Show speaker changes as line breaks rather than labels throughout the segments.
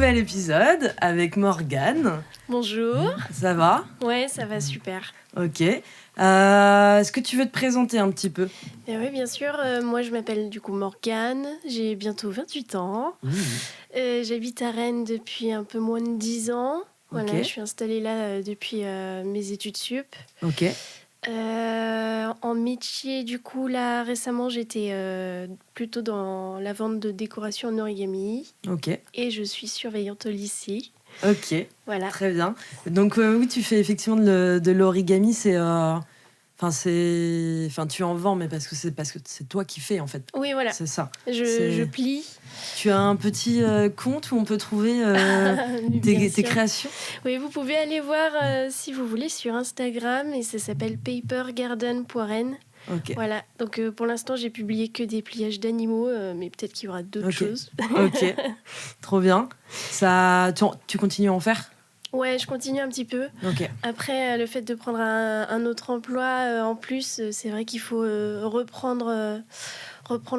nouvel épisode avec Morgane.
Bonjour.
Ça va ?
Ouais, ça va super.
Ok. Est-ce que tu veux te présenter un petit peu ?
Oui, bien sûr. Moi, je m'appelle du coup Morgane. J'ai bientôt 28 ans. J'habite à Rennes depuis un peu moins de 10 ans. Voilà,
Ok.
je suis installée là depuis mes études sup.
Ok.
En métier, du coup, là, récemment, j'étais plutôt dans la vente de décoration en origami.
Ok.
Et je suis surveillante au lycée.
Ok.
Voilà.
Très bien. Donc oui, tu fais effectivement de l'origami. Tu en vends, mais parce que c'est toi qui fais en fait.
Oui, voilà.
C'est ça.
Je plie.
Tu as un petit compte où on peut trouver tes créations ?
Oui, vous pouvez aller voir si vous voulez sur Instagram et ça s'appelle papergarden.ren.
Ok.
Voilà, donc pour l'instant j'ai publié que des pliages d'animaux, mais peut-être qu'il y aura d'autres choses.
Ok, trop bien. Tu continues à en faire ?
Ouais, je continue un petit peu.
Ok.
Après, le fait de prendre un autre emploi en plus, c'est vrai qu'il faut reprendre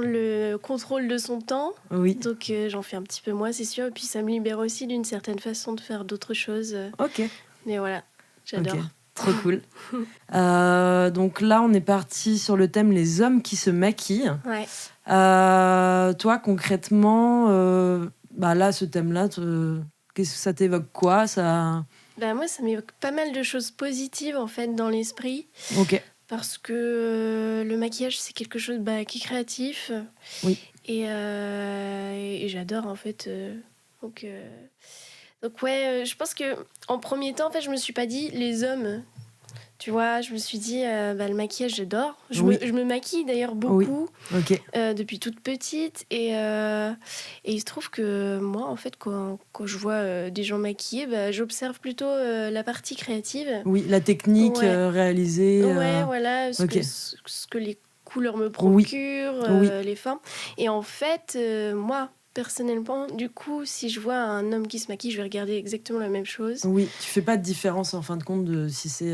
le contrôle de son temps.
Oui.
Donc j'en fais un petit peu moins, c'est sûr. Et puis ça me libère aussi d'une certaine façon de faire d'autres choses.
Ok.
Mais voilà, j'adore.
Ok. Trop cool. Donc là, on est parti sur le thème les hommes qui se maquillent.
Ouais.
Toi, concrètement, là, ce thème-là, qu'est-ce que ça t'évoque quoi ça...
Moi, ça m'évoque pas mal de choses positives en fait dans l'esprit.
Ok.
Parce que le maquillage, c'est quelque chose qui est créatif.
Oui.
Et j'adore en fait. Donc ouais, je pense que en premier temps, en fait, je me suis pas dit les hommes. Tu vois, je me suis dit, le maquillage, j'adore. Je me maquille d'ailleurs beaucoup depuis toute petite. Et il se trouve que moi, en fait, quand je vois des gens maquillés, j'observe plutôt la partie créative.
Oui, la technique réalisée.
Ouais, voilà, ce que les couleurs me procurent, les formes. Et en fait, moi, personnellement, du coup, si je vois un homme qui se maquille, je vais regarder exactement la même chose.
Oui, tu fais pas de différence en fin de compte de si c'est...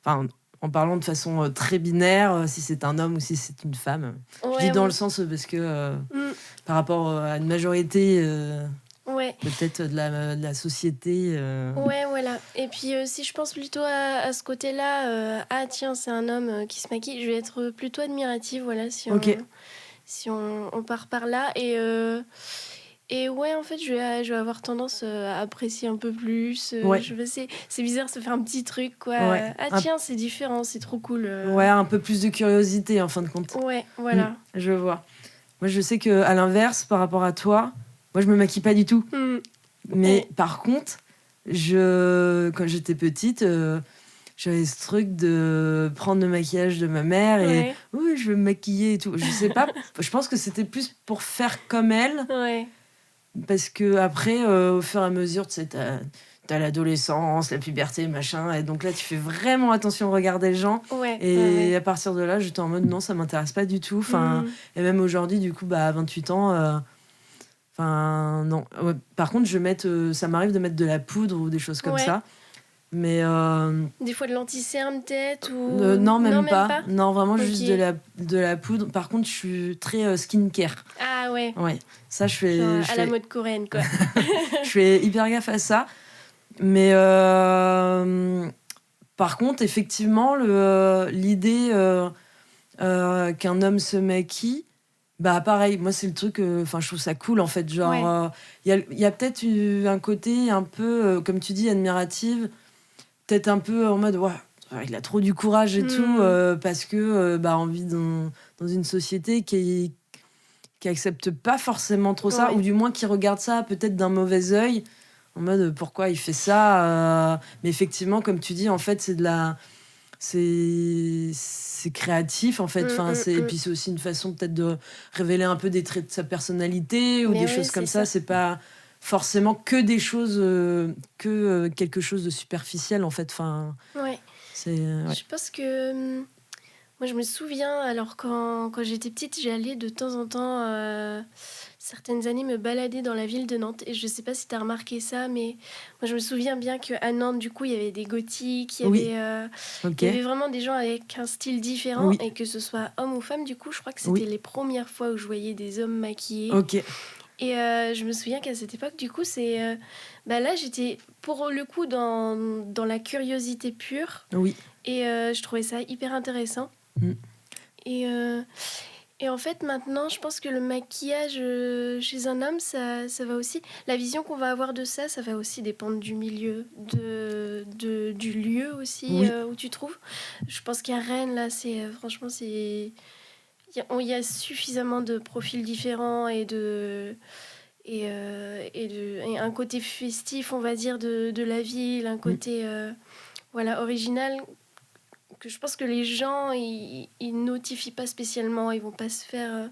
en parlant de façon très binaire, si c'est un homme ou si c'est une femme.
Ouais,
je dis dans le sens parce que par rapport à une majorité peut-être de la société...
Ouais, voilà. Et puis si je pense plutôt à ce côté-là, tiens, c'est un homme qui se maquille, je vais être plutôt admirative, voilà, si on part par là. Et ouais, en fait, je vais avoir tendance à apprécier un peu plus. C'est bizarre, se faire un petit truc, quoi.
Ouais.
Tiens, c'est différent, c'est trop cool.
Ouais, un peu plus de curiosité, en fin de compte.
Ouais, voilà.
Je vois. Moi, je sais qu'à l'inverse, par rapport à toi, moi, je me maquille pas du tout. Mais par contre, quand j'étais petite... j'avais ce truc de prendre le maquillage de ma mère et oui, je veux me maquiller et tout. Je sais pas, je pense que c'était plus pour faire comme elle.
Ouais.
Parce que après, au fur et à mesure, tu sais, t'as l'adolescence, la puberté, machin. Et donc là, tu fais vraiment attention au regard des gens. À partir de là, j'étais en mode non, ça m'intéresse pas du tout. Et même aujourd'hui, du coup, à 28 ans... non. Ouais. Par contre, ça m'arrive de mettre de la poudre ou des choses comme ça. Mais
des fois de l'anti-cerne peut-être ou...
non, même pas. Non, vraiment juste de la poudre. Par contre, je suis très skincare.
Ah ouais.
Ouais. Ça, je fais...
à la mode coréenne, quoi.
Je fais hyper gaffe à ça. Mais par contre, effectivement, l'idée qu'un homme se maquille, pareil, moi, c'est le truc... je trouve ça cool, en fait. Genre, il y a peut-être un côté un peu, comme tu dis, admirative. Peut-être un peu en mode il a trop du courage et tout parce que on vit dans une société qui accepte pas forcément trop ça ou du moins qui regarde ça peut-être d'un mauvais œil en mode pourquoi il fait ça mais effectivement comme tu dis en fait c'est créatif en fait et puis c'est aussi une façon peut-être de révéler un peu des traits de sa personnalité ou des choses comme ça. C'est pas forcément que des choses quelque chose de superficiel en fait
je pense que moi je me souviens alors quand j'étais petite j'allais de temps en temps certaines années me balader dans la ville de Nantes et je sais pas si t'as remarqué ça mais moi je me souviens bien qu'à Nantes du coup il y avait des gothiques il y avait vraiment des gens avec un style différent et que ce soit homme ou femme du coup je crois que c'était les premières fois où je voyais des hommes maquillés Et je me souviens qu'à cette époque, du coup, là, j'étais pour le coup dans la curiosité pure.
Oui.
Et je trouvais ça hyper intéressant. Et, et en fait, maintenant, je pense que le maquillage chez un homme, ça va aussi... La vision qu'on va avoir de ça, ça va aussi dépendre du milieu, du lieu aussi où tu trouves. Je pense qu'à Rennes, là, franchement, c'est... Il y a suffisamment de profils différents et un côté festif, on va dire, de la ville, un côté original, que je pense que les gens, ils notifient pas spécialement, ils vont pas se faire...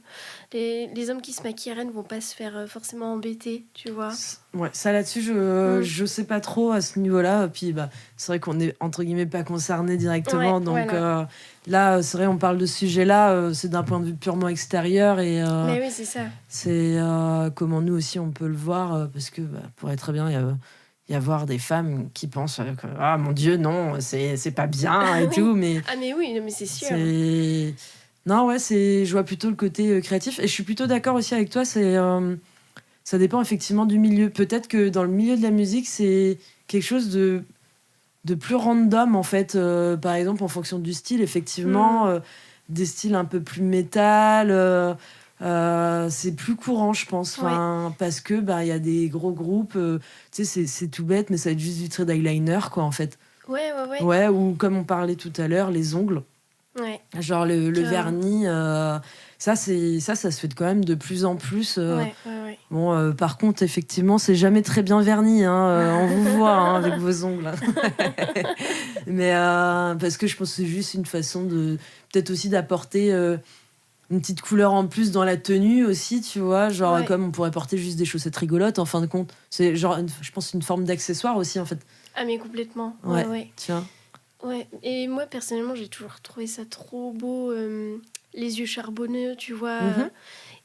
les hommes qui se maquillent à Rennes vont pas se faire forcément embêter, tu vois.
Ouais, ça là-dessus, je sais pas trop à ce niveau-là. Puis c'est vrai qu'on est, entre guillemets, pas concerné directement.
Ouais,
donc
voilà.
là, c'est vrai, on parle de ce sujet-là, c'est d'un point de vue purement extérieur.
Mais oui, c'est ça.
C'est comment nous aussi, on peut le voir. Parce que pourrait très bien y avoir des femmes qui pensent que, ah mon Dieu, non, c'est pas bien et
Oui.
tout. Mais
Ah mais oui, non, mais c'est sûr.
Non, ouais, je vois plutôt le côté créatif. Et je suis plutôt d'accord aussi avec toi, ça dépend effectivement du milieu. Peut-être que dans le milieu de la musique, c'est quelque chose de plus random, en fait. Par exemple, en fonction du style, effectivement, des styles un peu plus métal, c'est plus courant, je pense. Parce que y a des gros groupes, tu sais, c'est tout bête, mais ça va être juste du trait d'eyeliner, quoi, en fait.
Ouais.
Ouais, ou comme on parlait tout à l'heure, les ongles.
Ouais.
Genre le vernis, ça se fait quand même de plus en plus.
Ouais.
Bon, par contre, effectivement, c'est jamais très bien verni. On vous voit avec vos ongles. Mais parce que je pense que c'est juste une façon de peut-être aussi d'apporter une petite couleur en plus dans la tenue aussi, tu vois. Genre comme on pourrait porter juste des chaussettes rigolotes, en fin de compte. C'est genre, je pense, une forme d'accessoire aussi, en fait.
Ah mais complètement.
Ouais. Tu vois.
Ouais, et moi personnellement j'ai toujours trouvé ça trop beau, les yeux charbonneux, tu vois.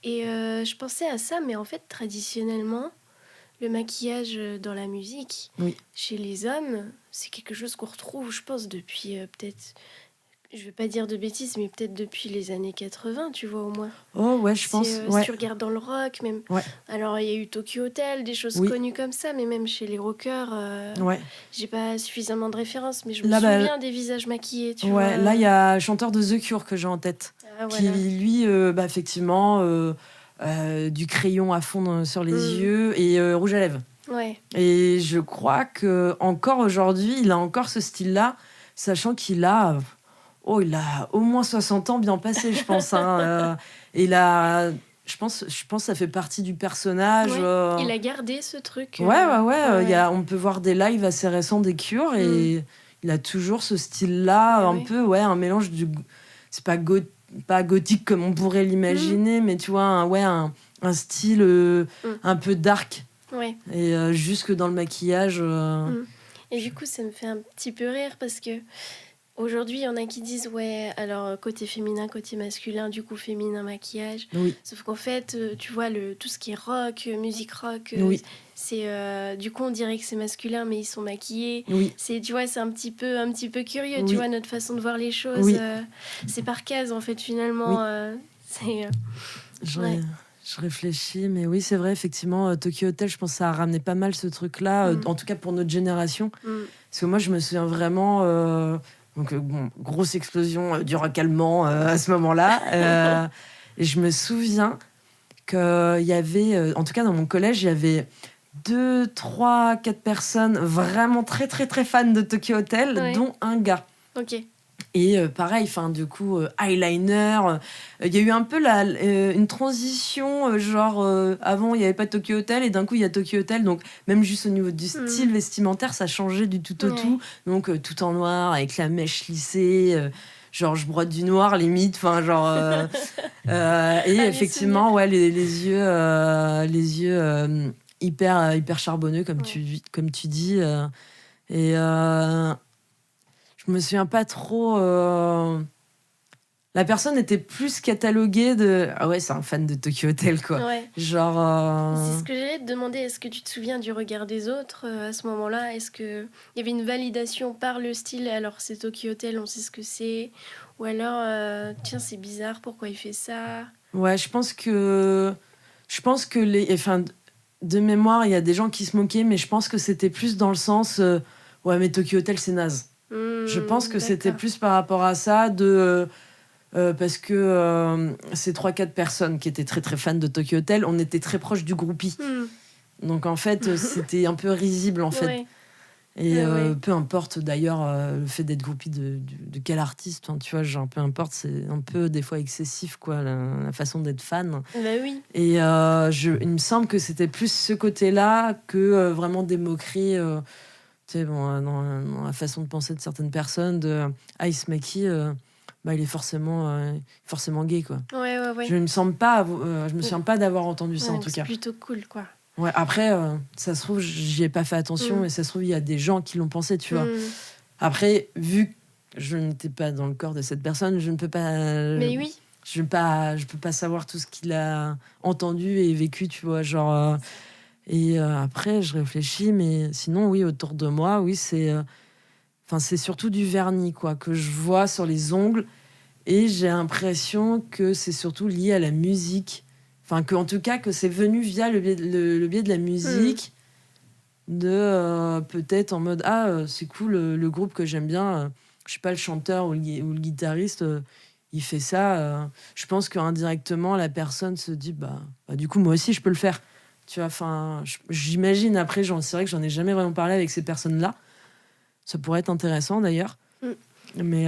Et je pensais à ça, mais en fait traditionnellement, le maquillage dans la musique, chez les hommes, c'est quelque chose qu'on retrouve, je pense, depuis peut-être, je vais pas dire de bêtises, mais peut-être depuis les années 80, tu vois, au moins.
Oh ouais, je pense.
Si tu regardes dans le rock, même.
Ouais.
Alors, il y a eu Tokyo Hotel, des choses connues comme ça, mais même chez les rockers, j'ai pas suffisamment de références, mais je me souviens des visages maquillés, tu vois.
Ouais, là, il y a un chanteur de The Cure que j'ai en tête, qui, lui, effectivement, du crayon à fond sur les yeux et rouge à lèvres.
Ouais.
Et je crois que encore aujourd'hui, il a encore ce style-là, sachant qu'il a... il a au moins 60 ans bien passé, je pense. Et il a... Je pense que ça fait partie du personnage.
Il a gardé ce truc.
Ouais. On peut voir des lives assez récents des Cure et il a toujours ce style-là, peu, un mélange de... C'est pas gothique comme on pourrait l'imaginer, mais tu vois, un style un peu dark.
Ouais.
Et jusque dans le maquillage.
Et du coup, ça me fait un petit peu rire parce que aujourd'hui, il y en a qui disent alors côté féminin, côté masculin, du coup féminin maquillage. Sauf qu'en fait, tu vois, tout ce qui est rock, musique rock, c'est du coup on dirait que c'est masculin, mais ils sont maquillés. Tu vois, c'est un petit peu curieux, tu vois, notre façon de voir les choses. C'est par case en fait finalement.
Je réfléchis, mais oui, c'est vrai, effectivement, Tokyo Hotel, je pense que ça a ramené pas mal ce truc-là, en tout cas pour notre génération. Parce que moi, je me souviens vraiment... grosse explosion du rock allemand à ce moment-là. Et je me souviens qu'il y avait, en tout cas dans mon collège, il y avait 2, 3, 4 personnes vraiment très, très, très fans de Tokyo Hotel, dont un gars.
Ok.
Et pareil, du coup, eyeliner. Il y a eu un peu une transition, avant, il n'y avait pas Tokyo Hotel, et d'un coup, il y a Tokyo Hotel. Donc, même juste au niveau du style vestimentaire, ça changeait du tout au tout. Donc, tout en noir, avec la mèche lissée, je brode du noir, limite. Et effectivement, les yeux hyper charbonneux, comme tu dis. Je me souviens pas trop. La personne était plus cataloguée de. Ah ouais, c'est un fan de Tokyo Hotel, quoi.
Ouais.
Genre.
C'est ce que j'allais te demander. Est-ce que tu te souviens du regard des autres à ce moment-là? Est-ce qu'il y avait une validation par le style? Alors, c'est Tokyo Hotel, on sait ce que c'est. Ou alors, tiens, c'est bizarre, pourquoi il fait ça?
Ouais, je pense que Je pense que de mémoire, il y a des gens qui se moquaient, mais je pense que c'était plus dans le sens ouais, mais Tokyo Hotel, c'est naze. Je pense que c'était plus par rapport à ça, parce que ces 3-4 personnes qui étaient très très fans de Tokyo Hotel, on était très proches du groupie. Donc en fait, c'était un peu risible en fait.
Ouais.
Et peu importe d'ailleurs le fait d'être groupie de quel artiste, hein, tu vois, genre peu importe, c'est un peu des fois excessif quoi, la façon d'être fan.
Bah oui.
Et il me semble que c'était plus ce côté-là que vraiment des moqueries, tu sais, bon, dans la façon de penser de certaines personnes, de Ice Maki, bah, il est forcément gay quoi.
Ouais.
Je me souviens pas d'avoir entendu ça en tout cas.
C'est plutôt cool quoi.
Ouais, après, ça se trouve, j'y ai pas fait attention, et ça se trouve, il y a des gens qui l'ont pensé, tu vois. Après, vu que je n'étais pas dans le corps de cette personne, je ne peux pas.
Mais oui.
Je peux pas savoir tout ce qu'il a entendu et vécu, tu vois. Genre. Et après, je réfléchis, mais sinon, oui, autour de moi, oui, c'est. Enfin, c'est surtout du vernis, quoi, que je vois sur les ongles, et j'ai l'impression que c'est surtout lié à la musique. Enfin, en tout cas, que c'est venu via le biais de la musique, de peut-être en mode c'est cool, le groupe que j'aime bien, je sais pas, le chanteur ou le guitariste, il fait ça. Je pense qu'indirectement, la personne se dit bah, du coup, moi aussi, je peux le faire. Tu vois, enfin, j'imagine. Après, c'est vrai que j'en ai jamais vraiment parlé avec ces personnes-là. Ça pourrait être intéressant d'ailleurs. Mais.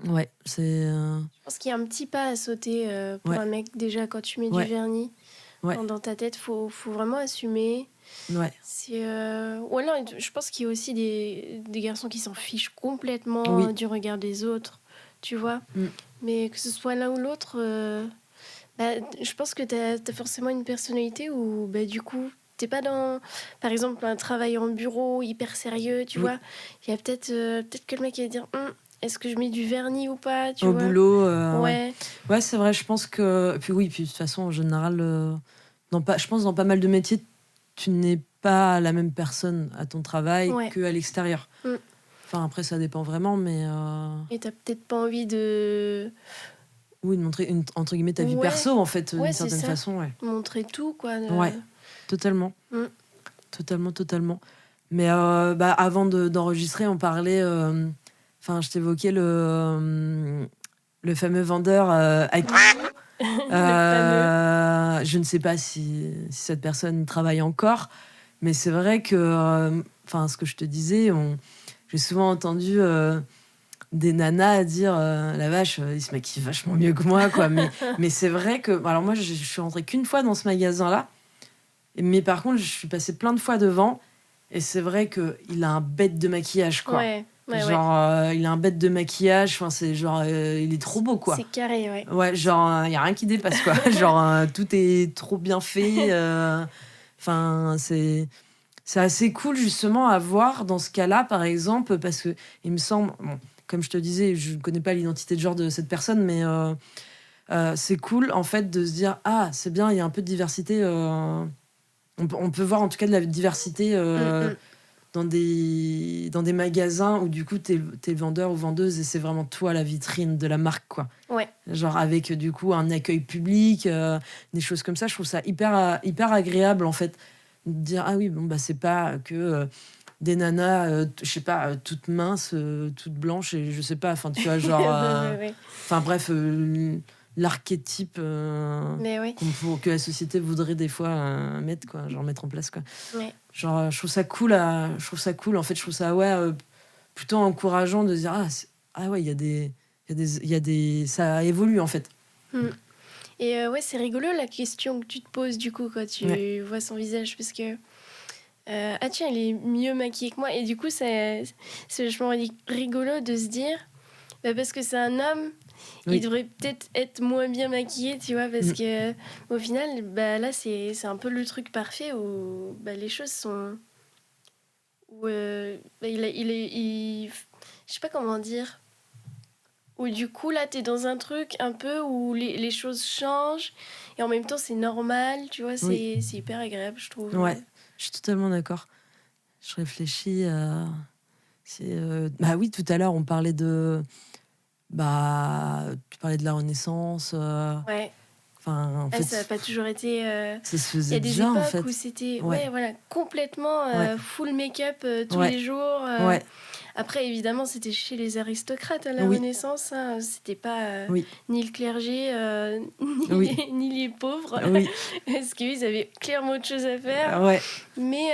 Ouais, c'est.
Je pense qu'il y a un petit pas à sauter pour un mec déjà quand tu mets du vernis. Dans ta tête, faut vraiment assumer.
Ouais.
Ou alors, je pense qu'il y a aussi des garçons qui s'en fichent complètement du regard des autres, tu vois. Mais que ce soit l'un ou l'autre, je pense que t'as forcément une personnalité où du coup t'es pas dans, par exemple, un travail en bureau hyper sérieux, tu vois. Il y a peut-être que le mec va dire est-ce que je mets du vernis ou pas, tu vois.
Au boulot,
ouais,
c'est vrai, je pense que. Puis de toute façon, en général, je pense dans pas mal de métiers, tu n'es pas la même personne à ton travail qu'à l'extérieur. Enfin, après, ça dépend vraiment, mais.
Et t'as peut-être pas envie de.
Oui, de montrer, entre guillemets, ta vie perso, en fait, d'une certaine façon.
Montrer tout, quoi.
Ouais, totalement. Totalement. Mais avant d'enregistrer, on parlait. Enfin, je t'évoquais le fameux vendeur Akiko. Je ne sais pas si cette personne travaille encore, mais c'est vrai que, ce que je te disais, j'ai souvent entendu des nanas dire la vache, il se maquille vachement mieux que moi, quoi. Mais c'est vrai que. Alors, moi, je suis rentrée qu'une fois dans ce magasin-là, mais par contre, je suis passée plein de fois devant, et c'est vrai qu'il a un bête de maquillage, quoi. Il a un bête de maquillage, enfin, c'est genre, il est trop beau, quoi.
C'est carré, ouais.
Ouais, genre, il n'y a rien qui dépasse, quoi. Genre, tout est trop bien fait. Enfin, c'est assez cool, justement, à voir dans ce cas-là, par exemple, parce que il me semble, bon, comme je te disais, je ne connais pas l'identité de genre de cette personne, mais c'est cool, en fait, de se dire, c'est bien, il y a un peu de diversité. On peut voir, en tout cas, de la diversité dans des magasins où du coup t'es vendeur ou vendeuse et c'est vraiment toi la vitrine de la marque, quoi.
Ouais.
Genre avec du coup un accueil public, des choses comme ça. Je trouve ça hyper agréable, en fait, de dire oui, bon, c'est pas que des nanas je sais pas, toutes minces, toutes blanches, et je sais pas, enfin tu vois, genre enfin bref, l'archétype que la société voudrait des fois mettre, quoi, genre mettre en place, quoi. Genre, je trouve ça cool, en fait. Je trouve ça plutôt encourageant de se dire ouais, il y a des ça évolue, en fait.
Et c'est rigolo la question que tu te poses du coup quand tu vois son visage, parce que tiens, il est mieux maquillé que moi, et du coup c'est vachement rigolo de se dire parce que c'est un homme, il devrait peut-être être moins bien maquillé, tu vois, parce que au final là c'est un peu le truc parfait où les choses sont où je sais pas comment dire, où du coup là t'es dans un truc un peu où les choses changent et en même temps c'est normal, tu vois, c'est hyper agréable, je trouve.
Ouais, je suis totalement d'accord. Je réfléchis à... oui, tout à l'heure on parlait de... tu parlais de la Renaissance. Enfin, en fait,
ça n'a pas toujours été.
ça se
Il y
faisait
a des
déjà,
époques
en fait.
où c'était
Ouais.
voilà, complètement
Ouais.
full make-up tous
Ouais.
les jours.
Ouais.
Après, évidemment, c'était chez les aristocrates à la
Oui.
Renaissance. Hein. C'était pas
Oui.
ni le clergé, ni,
Oui.
ni les pauvres.
Oui.
Parce qu'ils avaient clairement autre chose à faire.
Ouais.
Mais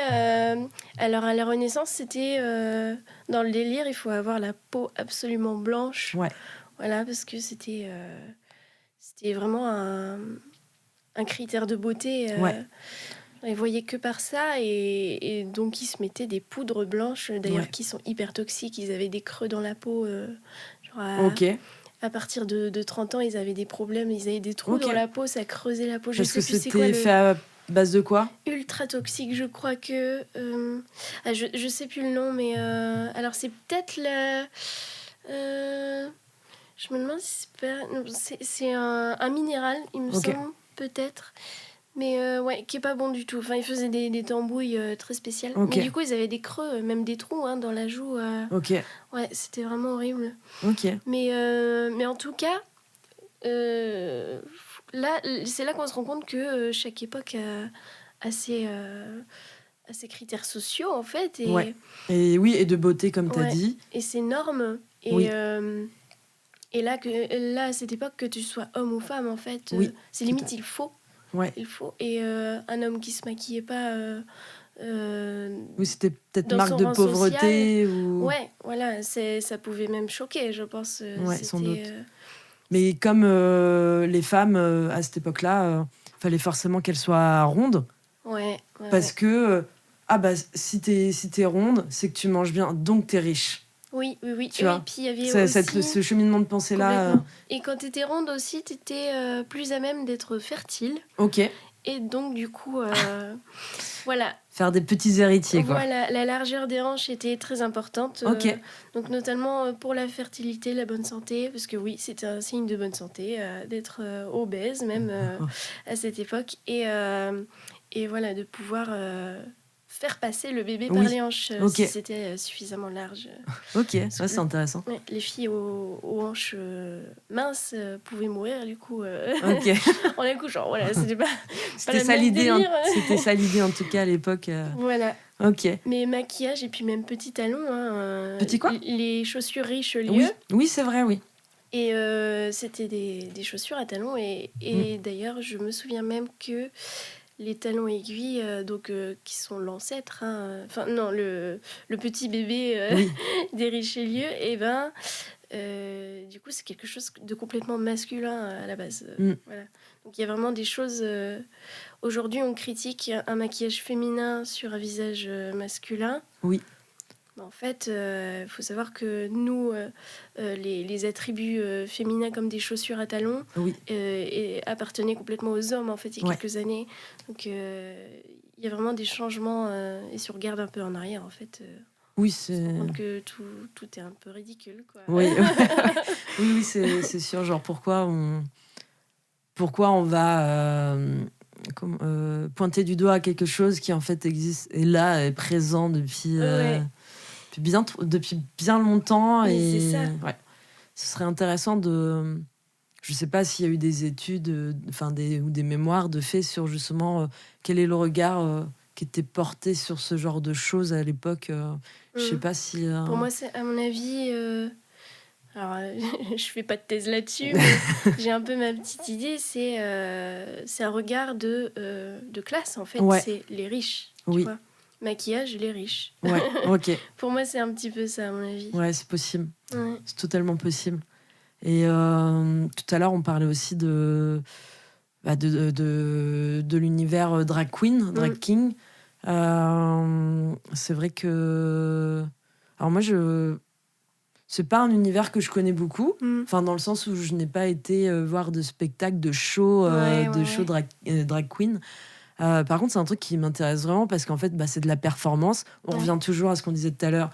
alors, à la Renaissance, c'était dans le délire, il faut avoir la peau absolument blanche.
Ouais.
Voilà, parce que c'était vraiment un critère de beauté.
Ouais.
Ils voyaient que par ça et donc ils se mettaient des poudres blanches d'ailleurs
Ouais.
qui sont hyper toxiques. Ils avaient des creux dans la peau. Genre
Ok.
à partir de 30 ans, ils avaient des problèmes. Ils avaient des trous
Ok.
dans la peau, ça creusait la peau. Je
Parce
sais
que
plus c'est quoi
c'était fait à base de quoi?
ultra toxique. Je crois que je sais plus le nom, mais alors c'est peut-être la. Je me demande si c'est pas. Non, c'est un minéral, il me
Ok.
semble, peut-être. Mais ouais, qui est pas bon du tout. Enfin, ils faisaient des tambouilles très spéciales.
Ok.
Mais du coup, ils avaient des creux, même des trous hein, dans la joue.
Ok.
Ouais, c'était vraiment horrible.
Ok.
Mais en tout cas, là, c'est là qu'on se rend compte que chaque époque a ses critères sociaux, en fait.
Ouais. Et oui, et de beauté, comme t'as
Ouais.
dit.
Et ses normes.
Oui.
Et là, à cette époque, que tu sois homme ou femme, en fait,
Oui,
c'est
tout
limite,
à fait.
il faut.
Ouais.
Il faut. Et un homme qui se maquillait pas
Oui, c'était peut-être
dans
marque
son
de
rang
pauvreté
social,
ou.
ouais, voilà, ça pouvait même choquer, je pense.
Ouais, sans
C'était,
doute. Mais comme les femmes à cette époque-là, fallait forcément qu'elles soient rondes
ouais,
parce
ouais.
que ah bah si t'es ronde, c'est que tu manges bien, donc t'es riche.
Oui.
Tu
Et
vois,
puis il y avait aussi
ce cheminement de pensée-là.
complètement. Et quand tu étais ronde aussi, tu étais plus à même d'être fertile.
Ok.
Et donc du coup, voilà.
Faire des petits héritiers, quoi.
Voilà, la largeur des hanches était très importante.
Ok.
Donc notamment pour la fertilité, la bonne santé, parce que oui, c'était un signe de bonne santé d'être obèse même à cette époque. Et voilà, de pouvoir faire passer le bébé par
Oui.
les hanches
Ok.
si c'était suffisamment large.
Ok, ouais, c'est intéressant.
Ouais, les filles aux hanches minces pouvaient mourir du coup
Ok.
en accouchant. Voilà, c'était pas
C'était
le
ça
même
l'idée.
délire.
C'était ça l'idée en tout cas à l'époque.
Voilà.
Ok.
Mais maquillage et puis même petits talons. Hein,
Petit quoi?
Les chaussures Richelieu.
Oui. Oui, c'est vrai, oui.
Et c'était des chaussures à talons. Et d'ailleurs, je me souviens même que les talons aiguilles, qui sont l'ancêtre, enfin non, le petit bébé
Oui.
des Richelieu, et ben, du coup, c'est quelque chose de complètement masculin à la base. Voilà. Donc il y a vraiment des choses. Aujourd'hui, on critique un maquillage féminin sur un visage masculin.
Oui.
En fait, il faut savoir que nous, les attributs féminins comme des chaussures à talons
Oui.
appartenaient complètement aux hommes en fait il y a quelques années. Donc il y a vraiment des changements et si on regarde un peu en arrière en fait,
oui,
on se rend compte que tout est un peu ridicule quoi.
Oui, oui, c'est sûr. Genre pourquoi on va pointer du doigt à quelque chose qui en fait existe et là est présent depuis bien longtemps.
Mais
et
c'est ça.
Ouais, ce serait intéressant de. Je sais pas s'il y a eu des études, ou des mémoires de faits sur justement quel est le regard qui était porté sur ce genre de choses à l'époque. Je sais pas si.
Pour moi, c'est à mon avis. Alors, je fais pas de thèse là-dessus, mais j'ai un peu ma petite idée. C'est un regard de classe, en fait.
Ouais.
C'est les riches, tu
Oui.
vois. Maquillage, les riches.
Ouais, ok.
Pour moi, c'est un petit peu ça, à mon avis.
Ouais, c'est possible.
Ouais.
C'est totalement possible. Et tout à l'heure, on parlait aussi de l'univers drag queen, drag king. C'est vrai que... Alors moi, c'est pas un univers que je connais beaucoup, enfin dans le sens où je n'ai pas été voir de spectacle, de show, show drag queen. Par contre, c'est un truc qui m'intéresse vraiment parce qu'en fait, c'est de la performance. On revient toujours à ce qu'on disait tout à l'heure,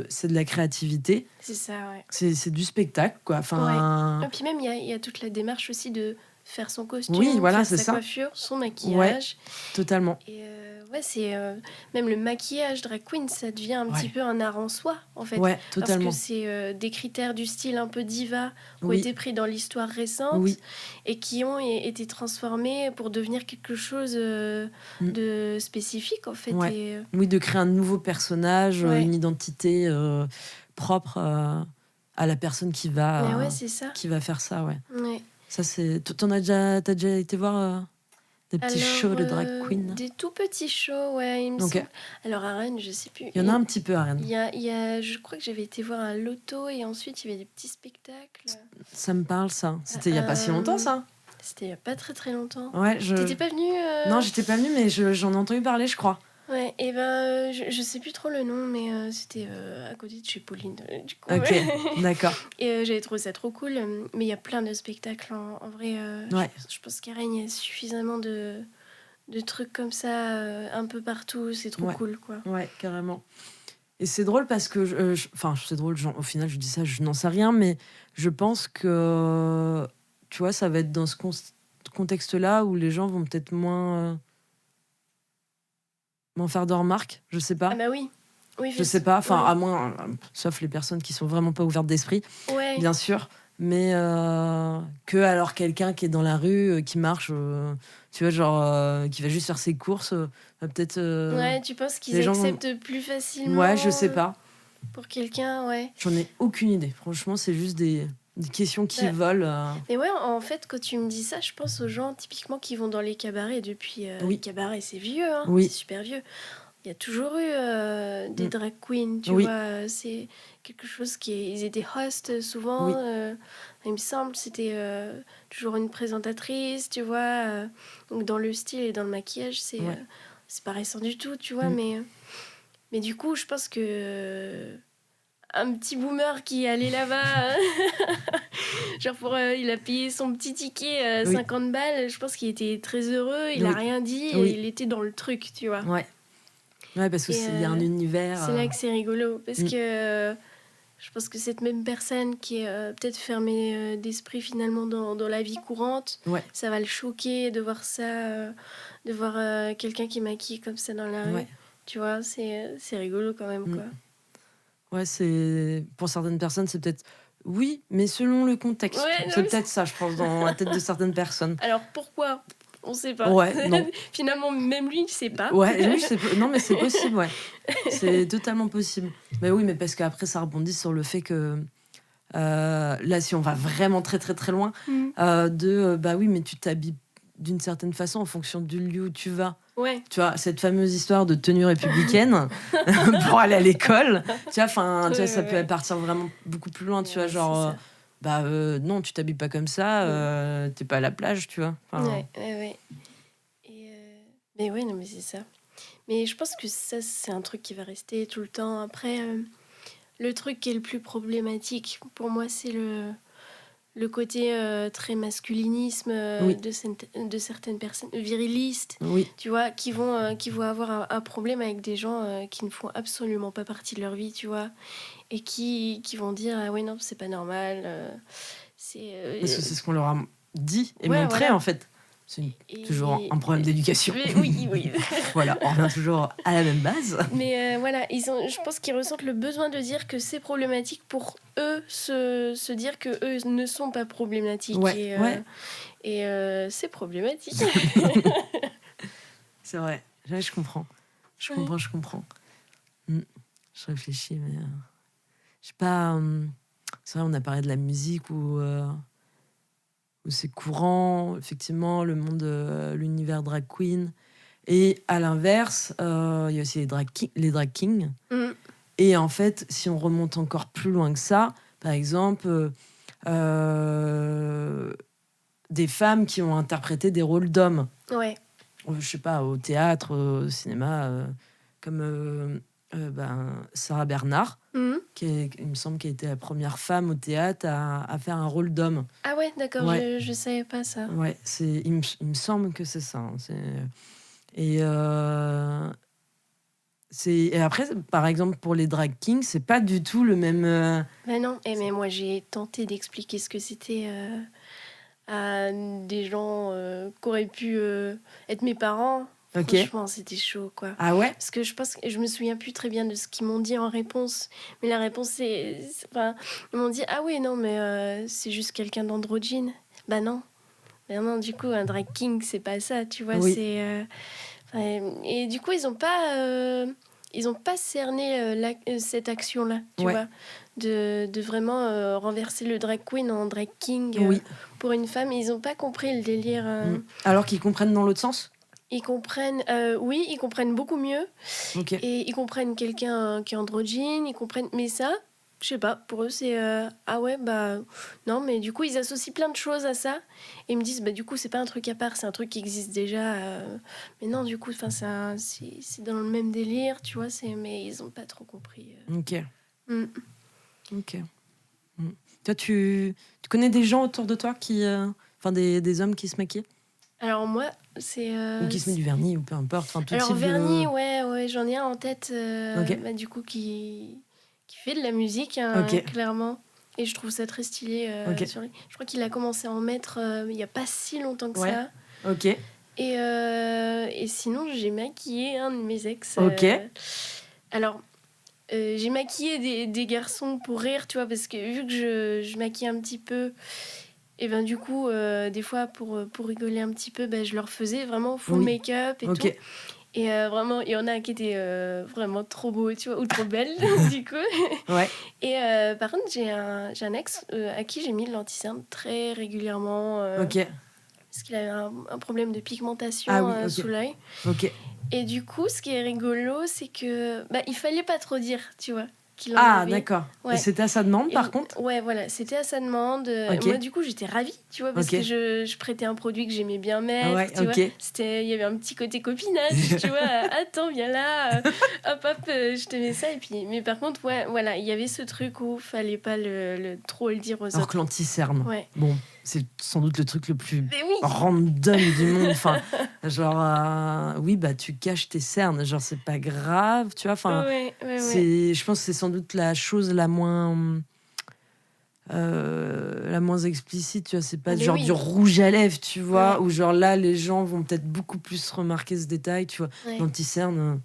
c'est de la créativité.
C'est ça, ouais.
C'est du spectacle, quoi. Enfin,
Et puis même, il y a toute la démarche aussi de faire son costume,
Oui, voilà,
faire
c'est
sa
ça.
coiffure, son
Ouais,
maquillage.
totalement.
Et ouais, c'est même le maquillage drag queen, ça devient un petit
Ouais,
peu un art en soi, en fait,
ouais,
parce que
totalement.
c'est des critères du style un peu diva qui ont
Oui,
été pris dans l'histoire récente
oui.
et qui ont été transformés pour devenir quelque chose
Mm.
de spécifique, en fait.
Ouais.
Et
Oui, de créer un nouveau personnage,
ouais,
une identité propre à la personne
mais ouais, c'est ça.
qui va faire ça, ouais.
Ouais.
Ça, c'est... T'as déjà été voir des petits
Alors,
shows de drag queen?
des tout petits shows, ouais, il me
Ok.
semble. Alors, à Rennes, je sais plus.
Il y en a un petit peu à Rennes.
Je crois que j'avais été voir un loto et ensuite il y avait des petits spectacles.
Ça me parle, ça. C'était il y a pas si longtemps, ça.
C'était il y a pas très très longtemps.
Ouais,
T'étais pas venue
Non, j'étais pas venue, mais j'en ai entendu parler, je crois.
Ouais, et ben je sais plus trop le nom, mais c'était à côté de chez Pauline, du coup.
Ok, d'accord.
Et j'avais trouvé ça trop cool. Mais il y a plein de spectacles en vrai.
Ouais.
Je pense qu'à Rennes, il y a suffisamment de trucs comme ça un peu partout. C'est trop
Ouais.
cool, quoi.
Ouais, carrément. Et c'est drôle parce que... Enfin, c'est drôle, au final, je dis ça, je n'en sais rien, mais je pense que... Tu vois, ça va être dans ce contexte-là où les gens vont peut-être moins m'en faire de remarques, je sais pas.
Ah bah oui. Oui,
Je sais pas, enfin,
ouais.
à moins... sauf les personnes qui sont vraiment pas ouvertes d'esprit,
Ouais.
bien sûr. Mais que alors quelqu'un qui est dans la rue, qui marche, tu vois, genre, qui va juste faire ses courses, va peut-être...
Ouais, tu penses qu'ils
les gens vont-
acceptent plus facilement
Ouais, je sais pas.
pour quelqu'un, ouais.
J'en ai aucune idée. Franchement, c'est juste des questions qui
Ouais.
volent.
Mais ouais, en fait, quand tu me dis ça, je pense aux gens typiquement qui vont dans les cabarets depuis.
Oui.
Les cabarets, c'est vieux, hein.
Oui.
C'est super vieux. Il y a toujours eu des
Mm.
drag queens, tu
Oui.
vois. C'est quelque chose qui est... Ils étaient hosts souvent.
Oui.
Il me semble, c'était toujours une présentatrice, tu vois. Donc dans le style et dans le maquillage, c'est pas récent du tout, tu vois.
Mm.
Mais du coup, je pense que un petit boomer qui est allé là-bas, genre il a payé son petit ticket,
Oui.
50 balles, je pense qu'il était très heureux, il a
Oui.
rien dit,
Oui.
et il était dans le truc, tu vois.
Ouais. Ouais, parce que
Et,
il y a un univers.
C'est là que c'est rigolo, parce
Mm.
que je pense que cette même personne qui est peut-être fermée d'esprit finalement dans la vie courante,
Ouais.
ça va le choquer de voir ça, de voir quelqu'un qui est maquillé comme ça dans la rue.
Ouais.
Tu vois, c'est rigolo quand même,
Mm.
quoi.
Ouais, c'est... Pour certaines personnes, c'est peut-être... Oui, mais selon le contexte.
Ouais, non,
C'est
mais
peut-être ça, je pense, dans la tête de certaines personnes.
Alors pourquoi? On sait pas.
Ouais, non.
Finalement, même lui, il sait pas.
Ouais, oui, non, mais c'est possible, ouais. C'est totalement possible. Mais oui, mais parce qu'après, ça rebondit sur le fait que... là, si on va vraiment très, très, très loin, bah oui, mais tu t'habilles d'une certaine façon en fonction du lieu où tu vas.
Ouais.
Tu vois, cette fameuse histoire de tenue républicaine pour aller à l'école, tu vois, enfin, tu vois, ça peut partir vraiment beaucoup plus loin, tu vois, genre, non, tu t'habilles pas comme ça, t'es pas à la plage, tu vois.
Ouais. Et mais ouais, non, mais c'est ça. Mais je pense que ça, c'est un truc qui va rester tout le temps. Après, le truc qui est le plus problématique, pour moi, c'est le côté très masculinisme
Oui.
de certaines personnes, virilistes,
Oui,
tu vois, qui vont avoir un problème avec des gens qui ne font absolument pas partie de leur vie, tu vois, et qui vont dire ah ouais non c'est pas normal, c'est
parce que c'est ce qu'on leur a dit et
ouais,
montré,
voilà.
en fait. C'est toujours un problème d'éducation.
Oui.
Voilà, on revient toujours à la même base.
Mais voilà, je pense qu'ils ressentent le besoin de dire que c'est problématique pour eux se dire que eux ne sont pas problématiques.
Ouais,
et c'est problématique.
C'est vrai. Ouais, je comprends. Je comprends. Je réfléchis, mais... je sais pas... c'est vrai, on a parlé de la musique où c'est courant, effectivement, le monde, l'univers drag queen. Et à l'inverse, il y a aussi les drag kings. Et en fait, si on remonte encore plus loin que ça, par exemple, des femmes qui ont interprété des rôles d'hommes.
Ouais.
Je sais pas, au théâtre, au cinéma, comme Sarah Bernard, il me semble qu'elle était la première femme au théâtre à faire un rôle d'homme.
Ah ouais, d'accord,
Ouais.
je savais pas ça.
Ouais, il me semble que c'est ça. Et après, par exemple, pour les drag kings, c'est pas du tout le même...
Ben non, mais moi j'ai tenté d'expliquer ce que c'était à des gens qui auraient pu être mes parents.
Ok.
Franchement, c'était chaud, quoi.
Ah ouais?
Parce que je me souviens plus très bien de ce qu'ils m'ont dit en réponse. Mais la réponse, enfin, ils m'ont dit, ah oui, non, mais c'est juste quelqu'un d'androgyne. Bah non. Bah non, du coup, un drag king, c'est pas ça, tu vois.
Oui.
Et du coup, ils ont pas cerné cette action-là, tu
Ouais.
vois. De vraiment renverser le drag queen en drag king
Oui.
pour une femme. Ils ont pas compris le délire.
Alors qu'ils comprennent dans l'autre sens?
Ils comprennent, oui, ils comprennent beaucoup mieux.
Ok.
Et ils comprennent quelqu'un qui est androgyne, ils comprennent. Mais ça, je sais pas, pour eux, c'est ah ouais, bah non, mais du coup, ils associent plein de choses à ça. Et ils me disent, bah du coup, c'est pas un truc à part, c'est un truc qui existe déjà. Mais non, du coup, c'est dans le même délire, tu vois, mais ils ont pas trop compris.
Ok.
Mm.
Ok. Toi, tu connais des gens autour de toi qui. Enfin, des hommes qui se maquillent?
Alors moi, c'est...
Ou qui se met du vernis, ou peu importe. Enfin, tout
Alors
type
vernis,
de...
ouais, j'en ai un en tête,
Ok.
bah, du coup, qui fait de la musique, hein,
Ok.
clairement. Et je trouve ça très stylé
Ok.
sur lui. Je crois qu'il a commencé à en mettre il n'y a pas si longtemps que
Ouais.
ça.
Ok.
Et sinon, j'ai maquillé un de mes ex.
Ok.
Alors, j'ai maquillé des garçons pour rire, tu vois, parce que vu que je maquille un petit peu, et ben du coup, des fois, pour rigoler un petit peu, ben, je leur faisais vraiment full
Oui.
make-up et
Ok.
tout. Et vraiment, il y en a qui étaient vraiment trop beaux, tu vois, ou trop belles, du coup.
Ouais.
Et par contre, j'ai un ex à qui j'ai mis de l'anti-cerne très régulièrement.
Ok.
Parce qu'il avait un problème de pigmentation
Ah oui, ok.
sous l'œil.
Ok.
Et du coup, ce qui est rigolo, c'est que il fallait pas trop dire, tu vois, qu'il en
Ah,
avait.
d'accord.
Ouais.
Et c'était à sa demande, par contre?
Ouais, voilà, c'était à sa demande.
Ok.
Moi, du coup, j'étais ravie, tu vois, parce
Ok.
que je prêtais un produit que j'aimais bien mettre,
Ouais,
tu
ok.
vois. Il y avait un petit côté copinage, tu vois. Attends, viens là, hop, je te mets ça. Et puis, mais par contre, ouais, voilà, il y avait ce truc où fallait pas trop le dire aux
Alors
autres.
que l'anti-cerne,
Ouais.
bon, c'est sans doute le truc le plus
Mais oui.
random du monde. Enfin, genre, oui, bah tu caches tes cernes, genre c'est pas grave, tu vois. Enfin,
Ouais.
je pense que c'est sans doute la chose la moins explicite, tu vois. C'est pas
Mais
genre
oui.
du rouge à lèvres, tu vois,
Ouais.
où genre là les gens vont peut-être beaucoup plus remarquer ce détail, tu vois.
Ouais.
L'anti-cerne,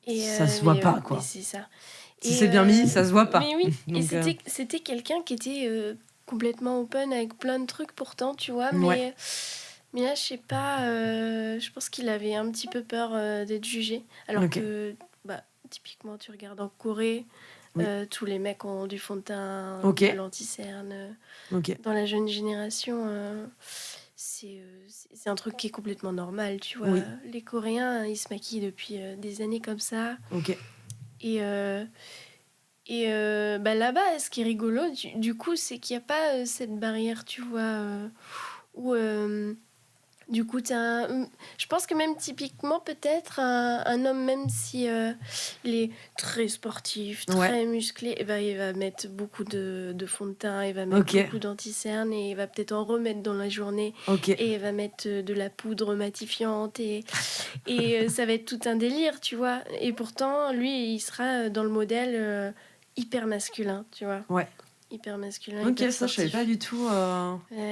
Et,
ça se voit pas, quoi.
Mais c'est ça.
Si c'est bien mis, ça se voit pas.
Mais oui,
Donc,
et c'était quelqu'un qui était complètement open avec plein de trucs pourtant, tu vois. Mais,
ouais.
mais là, je sais pas, je pense qu'il avait un petit peu peur d'être jugé. Alors
Ok.
que, typiquement, tu regardes en Corée,
Oui.
tous les mecs ont du fond de teint,
Ok.
de l'anti-cerne.
Ok.
Dans la jeune génération, c'est un truc qui est complètement normal, tu vois.
Oui.
Les Coréens, ils se maquillent depuis des années comme ça.
Ok.
Et là-bas, ce qui est rigolo, du coup, c'est qu'il n'y a pas cette barrière, tu vois, où du coup, je pense que même typiquement, peut-être, un homme, même si il est très sportif, très musclé, il va mettre beaucoup de fond de teint, il va mettre beaucoup d'anti-cerne et il va peut-être en remettre dans la journée. Et il va mettre de la poudre matifiante et ça va être tout un délire, tu vois. Et pourtant, lui, il sera dans le modèle hyper masculin, tu vois.
Ouais.
Hyper masculin,
ok,
hyper
ça, je savais pas du tout.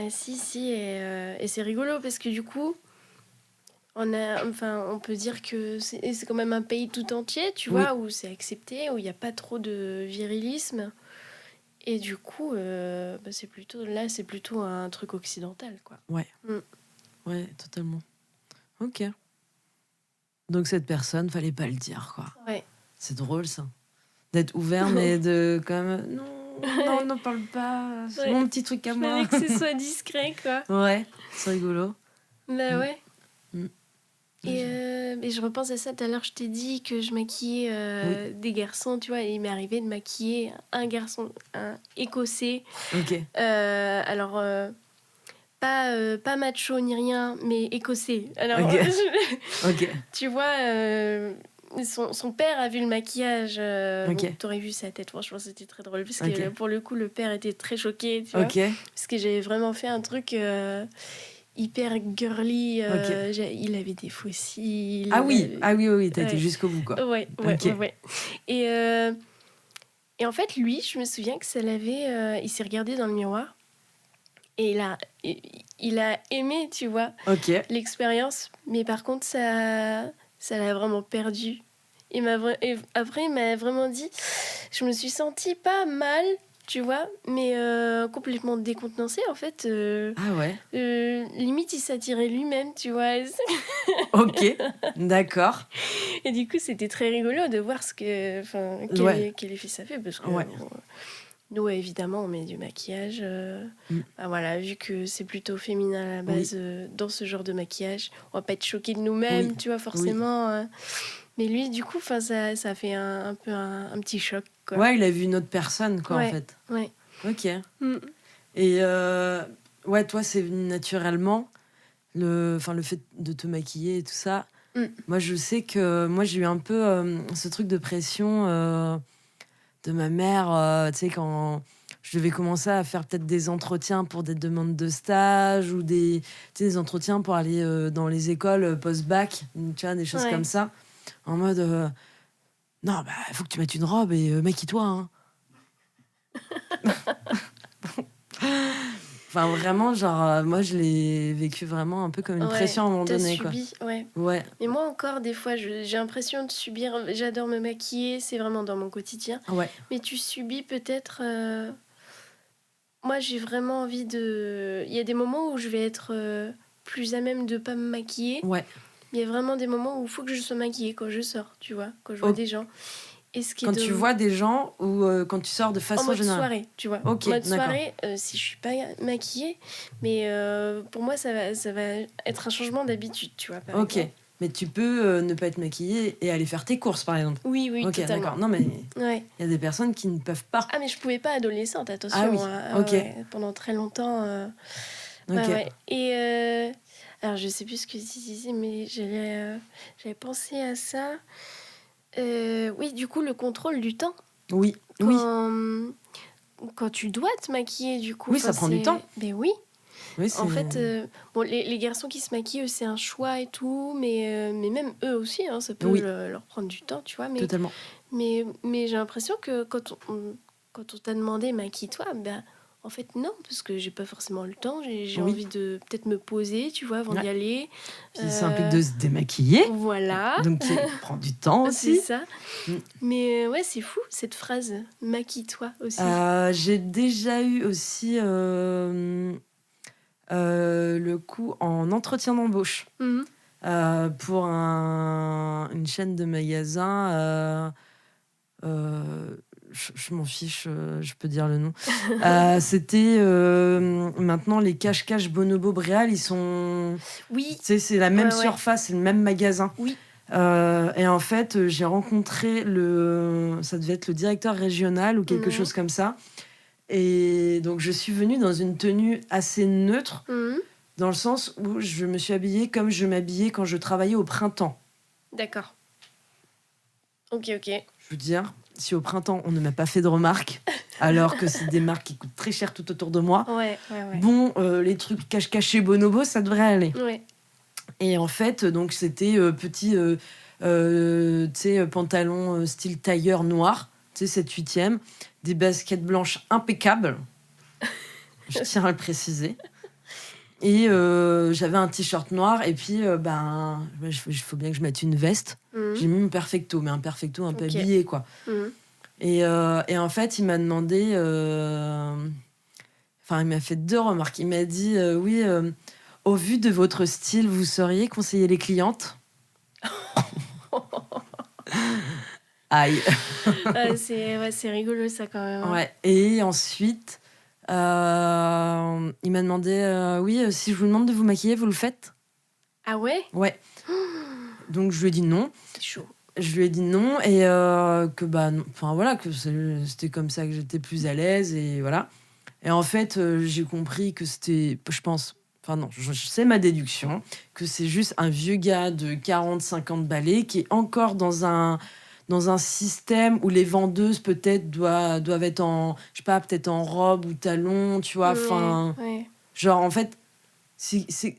Si, et c'est rigolo parce que du coup, on peut dire que c'est quand même un pays tout entier, tu vois, où c'est accepté, où il n'y a pas trop de virilisme. Et du coup, c'est plutôt un truc occidental, quoi.
Ouais. Ouais, totalement. Ok. Donc cette personne, fallait pas le dire, quoi.
Ouais.
C'est drôle, ça. D'être ouvert, mais de quand même... Non, n'en parle pas. C'est mon petit truc à moi.
Fallait que ce soit discret, quoi.
Ouais, c'est rigolo.
Ouais. Et je repense à ça, tout à l'heure, je t'ai dit que je maquillais des garçons, tu vois, et il m'est arrivé de maquiller un garçon, un écossais.
Ok.
Alors, pas macho ni rien, mais écossais. Alors,
ok.
Tu vois, son père a vu le maquillage. Bon, t'aurais vu sa tête, franchement, c'était très drôle. Parce que pour le coup, le père était très choqué, tu vois. Parce que j'avais vraiment fait un truc hyper girly. Il avait des fossiles.
Ah oui, t'as été jusqu'au bout, quoi.
Ouais. Et en fait, lui, je me souviens que ça l'avait... il s'est regardé dans le miroir. Et il a aimé, tu vois, l'expérience. Mais par contre, ça l'a vraiment perdu. Et après, il m'a vraiment dit... Je me suis sentie pas mal, tu vois, mais complètement décontenancée, en fait.
Ah ouais.
Limite, il s'attirait lui-même, tu vois.
Ok, d'accord.
Et du coup, c'était très rigolo de voir quel effet ça fait. Parce que nous, évidemment, on met du maquillage. Voilà, vu que c'est plutôt féminin à la base, dans ce genre de maquillage, on va pas être choqués de nous-mêmes, tu vois, forcément. Mais lui, du coup, ça fait un peu un petit choc, quoi.
Ouais, il a vu une autre personne, quoi, en fait.
Ouais.
Ok. Et toi, c'est venu naturellement, le fait de te maquiller et tout ça. Moi, je sais que j'ai eu un peu ce truc de pression de ma mère, tu sais, quand je devais commencer à faire peut-être des entretiens pour des demandes de stage ou des entretiens pour aller dans les écoles post-bac, tu vois, des choses comme ça. En mode, non, bah, il faut que tu mettes une robe et maquille-toi, hein. Enfin, vraiment, genre, moi, je l'ai vécu vraiment un peu comme une pression à un moment donné, quoi.
Ouais. Mais moi, encore, des fois, j'ai l'impression de subir. J'adore me maquiller, c'est vraiment dans mon quotidien.
Ouais.
Mais tu subis peut-être... Moi, j'ai vraiment envie de... Il y a des moments où je vais être plus à même de pas me maquiller.
Ouais.
Il y a vraiment des moments où il faut que je sois maquillée quand je sors, tu vois, quand je vois des gens. Et
quand tu vois des gens ou quand tu sors de façon générale?
En mode soirée, tu vois.
Ok,
en mode
d'accord.
soirée, si je suis pas maquillée, mais pour moi, ça va être un changement d'habitude, tu vois. Par exemple.
Mais tu peux ne pas être maquillée et aller faire tes courses, par exemple.
Oui,
ok,
totalement.
D'accord. Non, mais il y a des personnes qui ne peuvent pas.
Ah, mais je pouvais pas adolescente, attention.
Ah oui, ok.
Pendant très longtemps. Et alors, je sais plus ce que tu disais, mais j'avais pensé à ça. Oui, du coup, le contrôle du temps.
Oui.
Quand tu dois te maquiller, du coup.
Oui, ça prend du temps.
Mais oui.
Oui,
en fait, les garçons qui se maquillent, c'est un choix et tout, mais même eux aussi, hein, ça peut leur prendre du temps, tu vois. Mais,
totalement.
Mais j'ai l'impression que quand on t'a demandé maquille-toi, ben, en fait, non, parce que j'ai pas forcément le temps. J'ai envie de peut-être me poser, tu vois, avant d'y aller.
Puis ça implique de se démaquiller.
Voilà.
Donc, ça prend du temps aussi.
C'est ça. Mais ouais, c'est fou, cette phrase. Maquille-toi aussi.
J'ai déjà eu aussi le coup en entretien d'embauche. Pour une chaîne de magasins. Je m'en fiche, je peux dire le nom. C'était maintenant les cache-cache Bonobo Bréal, ils sont.
Oui.
Tu sais, c'est la même surface, c'est le même magasin.
Oui.
Et en fait, j'ai rencontré ça devait être le directeur régional ou quelque chose comme ça. Et donc, je suis venue dans une tenue assez neutre, dans le sens où je me suis habillée comme je m'habillais quand je travaillais au printemps.
D'accord. Ok.
Je veux dire, si au printemps, on ne m'a pas fait de remarques, alors que c'est des marques qui coûtent très cher tout autour de moi, bon, les trucs cache-caché Bonobo, ça devrait aller.
Ouais.
Et en fait, donc, c'était petit pantalon style tailleur noir, 7/8e, des baskets blanches impeccables, je tiens à le préciser. Et j'avais un t-shirt noir, et puis il faut bien que je mette une veste. J'ai mis mon perfecto, mais un perfecto un peu habillé, quoi. Et en fait, il m'a demandé... il m'a fait 2 remarques. Il m'a dit, au vu de votre style, vous sauriez conseiller les clientes? Aïe.
C'est rigolo, ça, quand même. Hein.
Ouais. Et ensuite, il m'a demandé, si je vous demande de vous maquiller, vous le faites?
Ah ouais?
Ouais. Donc, je lui ai dit non.
C'est chaud.
Je lui ai dit non, et que c'était comme ça que j'étais plus à l'aise, et voilà. Et en fait, j'ai compris que c'était, je pense, je sais ma déduction, que c'est juste un vieux gars de 40-50 balais qui est encore dans un système où les vendeuses peut-être doivent être peut-être en robe ou talons, tu vois, genre en fait,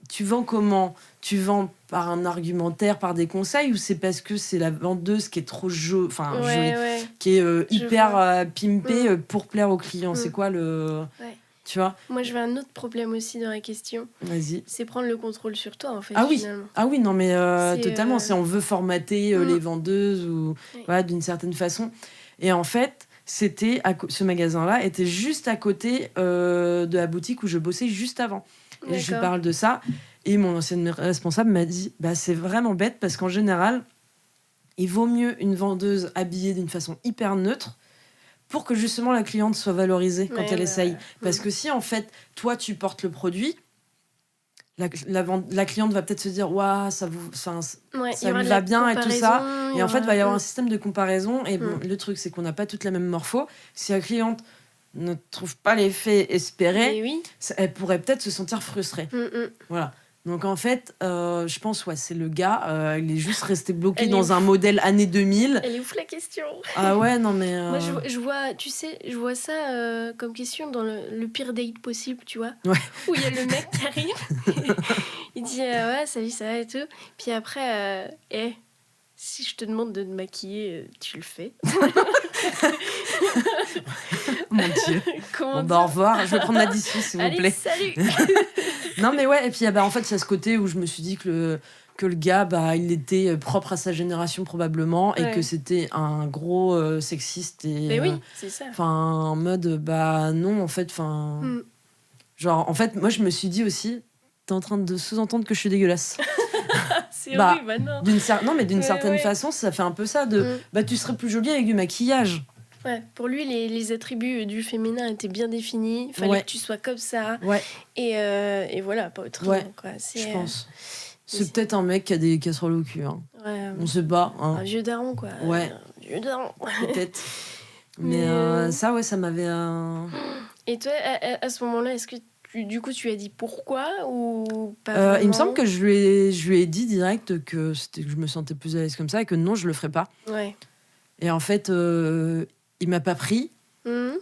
tu vends comment? Tu vends par un argumentaire, par des conseils, ou c'est parce que c'est la vendeuse qui est trop jolie, qui est hyper pimpée pour plaire aux clients? C'est quoi le... Tu vois ?
Moi, je veux un autre problème aussi dans la question.
Vas-y.
C'est prendre le contrôle sur toi, en fait,
Ah oui,
finalement.
ah oui, non, mais
C'est,
totalement. Si on veut formater les vendeuses ou voilà, d'une certaine façon. Et en fait, ce magasin-là était juste à côté de la boutique où je bossais juste avant. Et je lui parle de ça. Et mon ancienne responsable m'a dit, bah, c'est vraiment bête parce qu'en général, il vaut mieux une vendeuse habillée d'une façon hyper neutre pour que justement la cliente soit valorisée quand elle essaye. Parce que si en fait, toi, tu portes le produit, la cliente va peut-être se dire waouh, ça lui va bien et tout ça. Et en fait, il va y avoir un système de comparaison. Et bon, le truc, c'est qu'on n'a pas toute la même morpho. Si la cliente ne trouve pas l'effet espéré, elle pourrait peut-être se sentir frustrée. Voilà. Donc en fait, je pense, c'est le gars, il est juste resté bloqué dans un modèle année 2000.
Elle est ouf la question.
Ah ouais, non mais...
Moi, je vois, tu sais, je vois ça comme question dans le pire date possible, tu vois.
Ouais.
Où il y a le mec qui arrive, il dit ouais, salut, ça va et tout. Puis après, si je te demande de te maquiller, tu le fais.
Mon Dieu. Au revoir, je vais prendre l'addition s'il vous plaît.
Salut.
Non mais ouais, et puis en fait, il y a ce côté où je me suis dit que le gars, il était propre à sa génération probablement, et que c'était un gros sexiste.
Mais oui, c'est ça.
Enfin, en mode, non, en fait, genre, en fait, moi, je me suis dit aussi, t'es en train de sous-entendre que je suis dégueulasse.
C'est horrible, maintenant.
D'une certaine façon, ça fait un peu ça, tu serais plus jolie avec du maquillage.
Ouais, pour lui, les attributs du féminin étaient bien définis. Il fallait que tu sois comme ça.
Ouais.
Et voilà, pas autrement.
Ouais,
quoi.
je pense. C'est peut-être un mec qui a des casseroles au cul. Hein.
Ouais,
on sait pas. Hein.
Un vieux daron, quoi.
Ouais.
Un vieux daron.
Peut-être. Mais ça m'avait...
Et toi, à ce moment-là, est-ce que du coup, tu as dit pourquoi ou pas vraiment ?
Il me semble que je lui ai dit direct que je me sentais plus à l'aise comme ça et que non, je le ferais pas.
Ouais.
Et en fait, il m'a pas pris.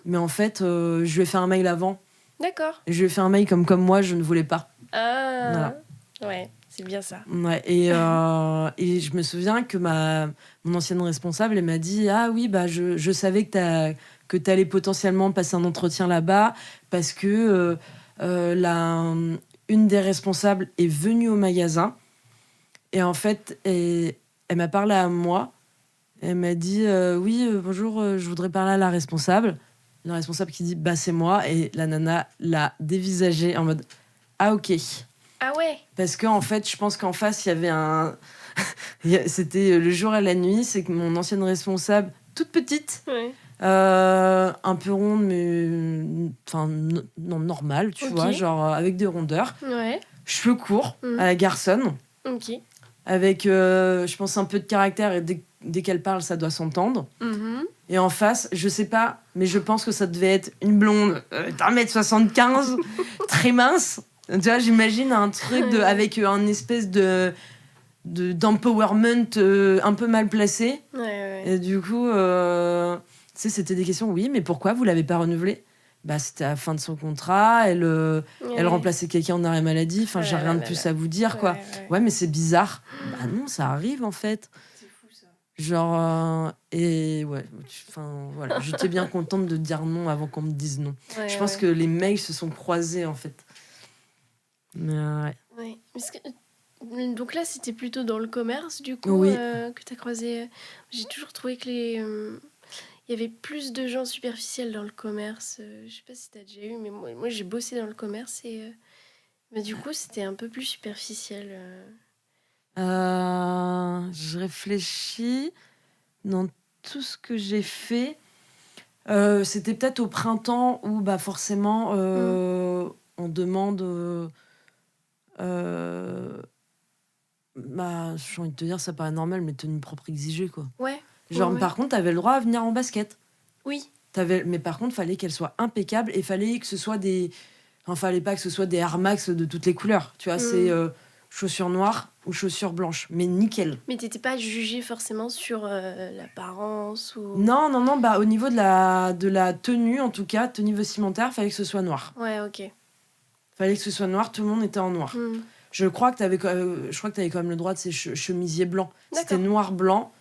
Mais en fait, je lui ai fait un mail avant.
D'accord.
Et je lui ai fait un mail comme moi, je ne voulais pas.
Ah, voilà. Ouais, c'est bien ça.
Ouais, et je me souviens que mon ancienne responsable, elle m'a dit « Ah oui, je savais que t'allais potentiellement passer un entretien là-bas parce que une des responsables est venue au magasin. Et en fait, elle m'a parlé à moi. Elle m'a dit oui, bonjour, je voudrais parler à la responsable. » La responsable qui dit « c'est moi ». Et la nana l'a dévisagée en mode « Ah ok ».
Ah ouais.
Parce qu'en fait, je pense qu'en face, il y avait c'était le jour et la nuit. C'est que mon ancienne responsable, toute petite, un peu ronde, mais normale, tu vois, genre avec des rondeurs.
Ouais.
Cheveux courts, à la garçonne.
Ok.
Avec, je pense, un peu de caractère, et dès qu'elle parle, ça doit s'entendre. Et en face, je sais pas, mais je pense que ça devait être une blonde d'1m75, très mince. Tu vois, j'imagine un truc avec un espèce d'empowerment un peu mal placé.
Ouais.
Et du coup, c'était des questions. Oui, mais pourquoi vous l'avez pas renouvelé ? C'était à la fin de son contrat. Elle remplaçait quelqu'un en arrêt maladie. Enfin, j'ai rien de plus à vous dire, quoi. Ouais, mais c'est bizarre. Non, ça arrive en fait.
C'est fou ça.
Genre et ouais. Enfin voilà. J'étais bien contente de dire non avant qu'on me dise non. Je pense que les mails se sont croisés en fait. Mais
ouais. Donc là, c'était plutôt dans le commerce, du coup, que tu as croisé. J'ai toujours trouvé que il y avait plus de gens superficiels dans le commerce. Je sais pas si tu as déjà eu, mais moi j'ai bossé dans le commerce et du coup, c'était un peu plus superficiel.
Je réfléchis. Dans tout ce que j'ai fait, c'était peut-être au printemps où forcément on demande... j'ai envie de te dire, ça paraît normal, mais tenue propre exigée, quoi.
Ouais.
Genre, par contre, t'avais le droit à venir en basket.
Oui.
Mais par contre, fallait qu'elle soit impeccable et fallait que ce soit fallait pas que ce soit des Air Max de toutes les couleurs. Tu vois, c'est chaussures noires ou chaussures blanches, mais nickel.
Mais t'étais pas jugée forcément sur l'apparence ou...
Non, au niveau de la tenue, en tout cas, tenue vestimentaire, fallait que ce soit noir.
Ouais, ok.
Fallait que ce soit noir, tout le monde était en noir. Je crois que t'avais quand même le droit de ces chemisiers blancs. C'était noir-blanc,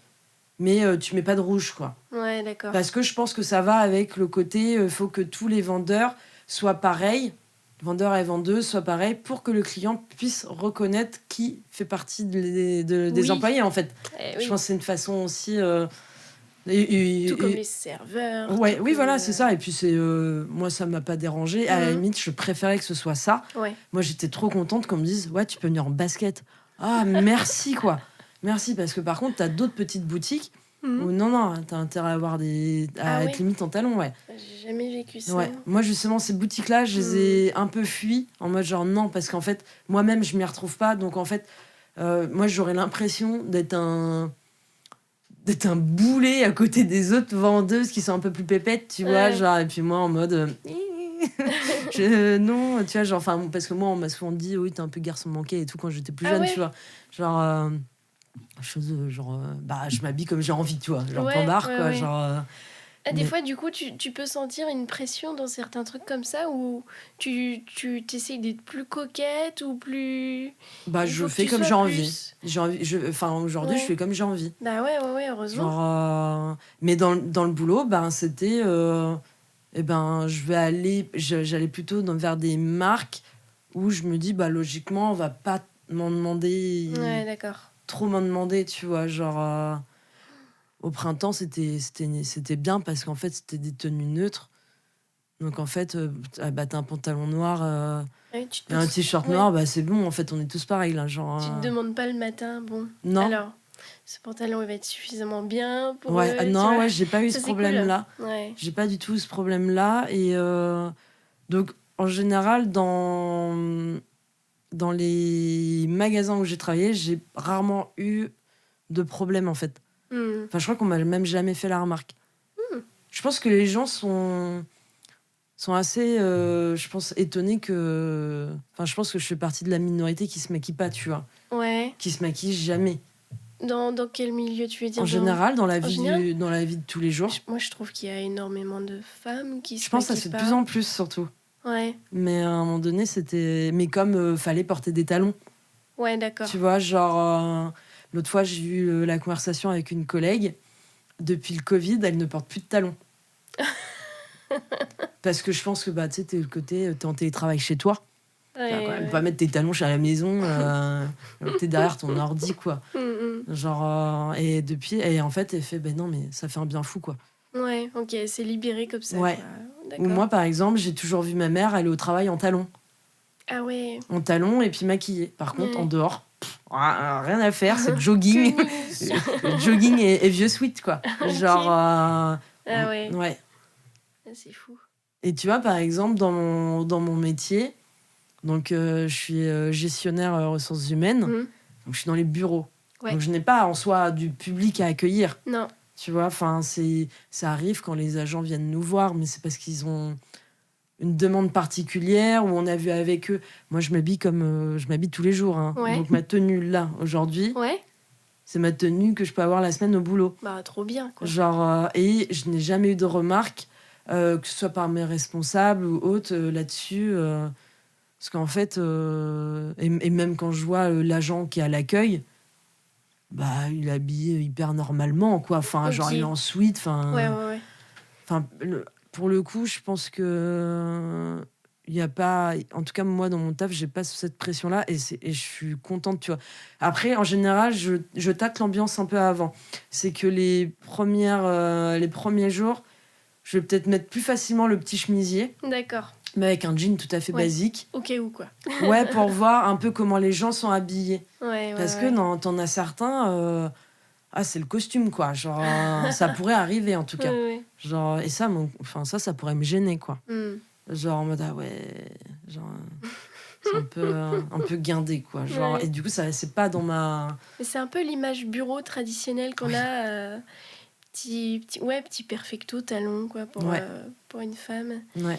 mais tu mets pas de rouge, quoi.
Ouais, d'accord.
Parce que je pense que ça va avec le côté, faut que tous les vendeurs soit pareil, vendeur et vendeuse soit pareil, pour que le client puisse reconnaître qui fait partie des employés, en fait.
Oui.
Je pense que c'est une façon aussi...
tout comme les serveurs.
Ouais, oui, voilà, c'est ça. Et puis, moi, ça m'a pas dérangé. À la limite, je préférais que ce soit ça.
Ouais.
Moi, j'étais trop contente qu'on me dise, ouais, tu peux venir en basket. Ah, merci, quoi. Merci, parce que par contre, t'as d'autres petites boutiques où non, t'as intérêt à avoir être limite en talons, ouais.
J'ai jamais vécu ça.
Ouais. Moi, justement, ces boutiques-là, je les ai un peu fuies, en mode genre non, parce qu'en fait, moi-même, je m'y retrouve pas. Donc, en fait, moi, j'aurais l'impression d'être un boulet à côté des autres vendeuses qui sont un peu plus pépettes, tu vois, genre, et puis moi, en mode... non, tu vois, genre, enfin, parce que moi, on m'a souvent dit, oui, t'es un peu garçon manqué et tout quand j'étais plus jeune, tu vois. Genre, je m'habille comme j'ai envie, tu vois, genre, point barre, quoi, genre...
Des fois, du coup, tu peux sentir une pression dans certains trucs comme ça où tu t'essayes d'être plus coquette ou plus...
Bah, je fais comme j'ai envie. Aujourd'hui, je fais comme j'ai envie.
Bah ouais, heureusement.
Genre, mais dans le boulot, ben, c'était... j'allais plutôt vers des marques où je me dis, bah, logiquement, on va pas m'en demander...
Ouais, d'accord.
Trop m'en demander, tu vois, genre... Au printemps, c'était bien parce qu'en fait, c'était des tenues neutres. Donc, en fait, t'as un pantalon noir et un t-shirt noir, bah, c'est bon. En fait, on est tous pareils, là. Genre,
tu te demandes pas le matin, bon.
Non.
Alors, ce pantalon, il va être suffisamment bien pour
ouais,
eux,
non, ouais, j'ai pas eu ce problème-là.
Cool. Ouais.
J'ai pas du tout ce problème-là. Et donc, en général, dans les magasins où j'ai travaillé, j'ai rarement eu de problème, en fait. Enfin, je crois qu'on m'a même jamais fait la remarque. Je pense que les gens sont assez, je pense, étonnés que... Enfin, je pense que je fais partie de la minorité qui se maquille pas, tu vois.
Ouais.
Qui se maquille jamais.
Dans quel milieu, tu veux dire?
En général, dans la vie de tous les jours.
Moi, je trouve qu'il y a énormément de femmes qui se maquillent pas.
Je pense que ça se fait de plus en plus, surtout.
Ouais.
Mais à un moment donné, c'était... Mais comme fallait porter des talons.
Ouais, d'accord.
Tu vois, genre... L'autre fois, j'ai eu la conversation avec une collègue. Depuis le Covid, elle ne porte plus de talons. Parce que je pense que bah, tu sais, t'es en télétravail chez toi. Ouais, t'as quand même pas mettre tes talons chez la maison. T'es derrière ton ordi, quoi. Genre, et en fait, elle fait, ben non, mais ça fait un bien fou, quoi.
Ouais, ok, c'est libéré comme ça.
Ouais. Ou moi, par exemple, j'ai toujours vu ma mère aller au travail en talons.
Ah ouais.
En talons et puis maquillée. Par contre, en dehors, rien à faire, c'est jogging. Jogging et vieux sweat, quoi. Genre.
Ah ouais.
Ouais.
C'est fou.
Et tu vois, par exemple, dans mon métier, donc je suis gestionnaire ressources humaines, donc je suis dans les bureaux. Ouais. Donc je n'ai pas en soi du public à accueillir. Non. Tu vois, enfin, ça arrive quand les agents viennent nous voir, mais c'est parce qu'ils ont une demande particulière ou on a vu avec eux. Moi, je m'habille comme je m'habille tous les jours. Hein. Ouais. Donc ma tenue là aujourd'hui, c'est ma tenue que je peux avoir la semaine au boulot.
Bah trop bien, quoi.
Genre et je n'ai jamais eu de remarques, que ce soit par mes responsables ou autres là-dessus. Parce qu'en fait, et même quand je vois l'agent qui est à l'accueil, bah il est habillé hyper normalement, quoi. Enfin, genre il est en suite. Enfin, ouais. Enfin, pour le coup, je pense que il y a pas, en tout cas moi dans mon taf, j'ai pas cette pression là et je suis contente, tu vois. Après, en général, je tâte l'ambiance un peu avant. C'est que les premiers jours, je vais peut-être mettre plus facilement le petit chemisier. D'accord. Mais avec un jean tout à fait basique.
Au cas où, quoi.
Ouais, pour voir un peu comment les gens sont habillés. Parce que t'en as certains... c'est le costume, quoi. Genre, ça pourrait arriver, en tout cas. Genre, et ça, ça pourrait me gêner, quoi. Genre, en mode, genre... c'est un peu guindé, quoi. Genre, et du coup, ça, c'est pas dans ma...
Mais c'est un peu l'image bureau traditionnelle qu'on a... petit perfecto talon, quoi, pour une femme. Ouais.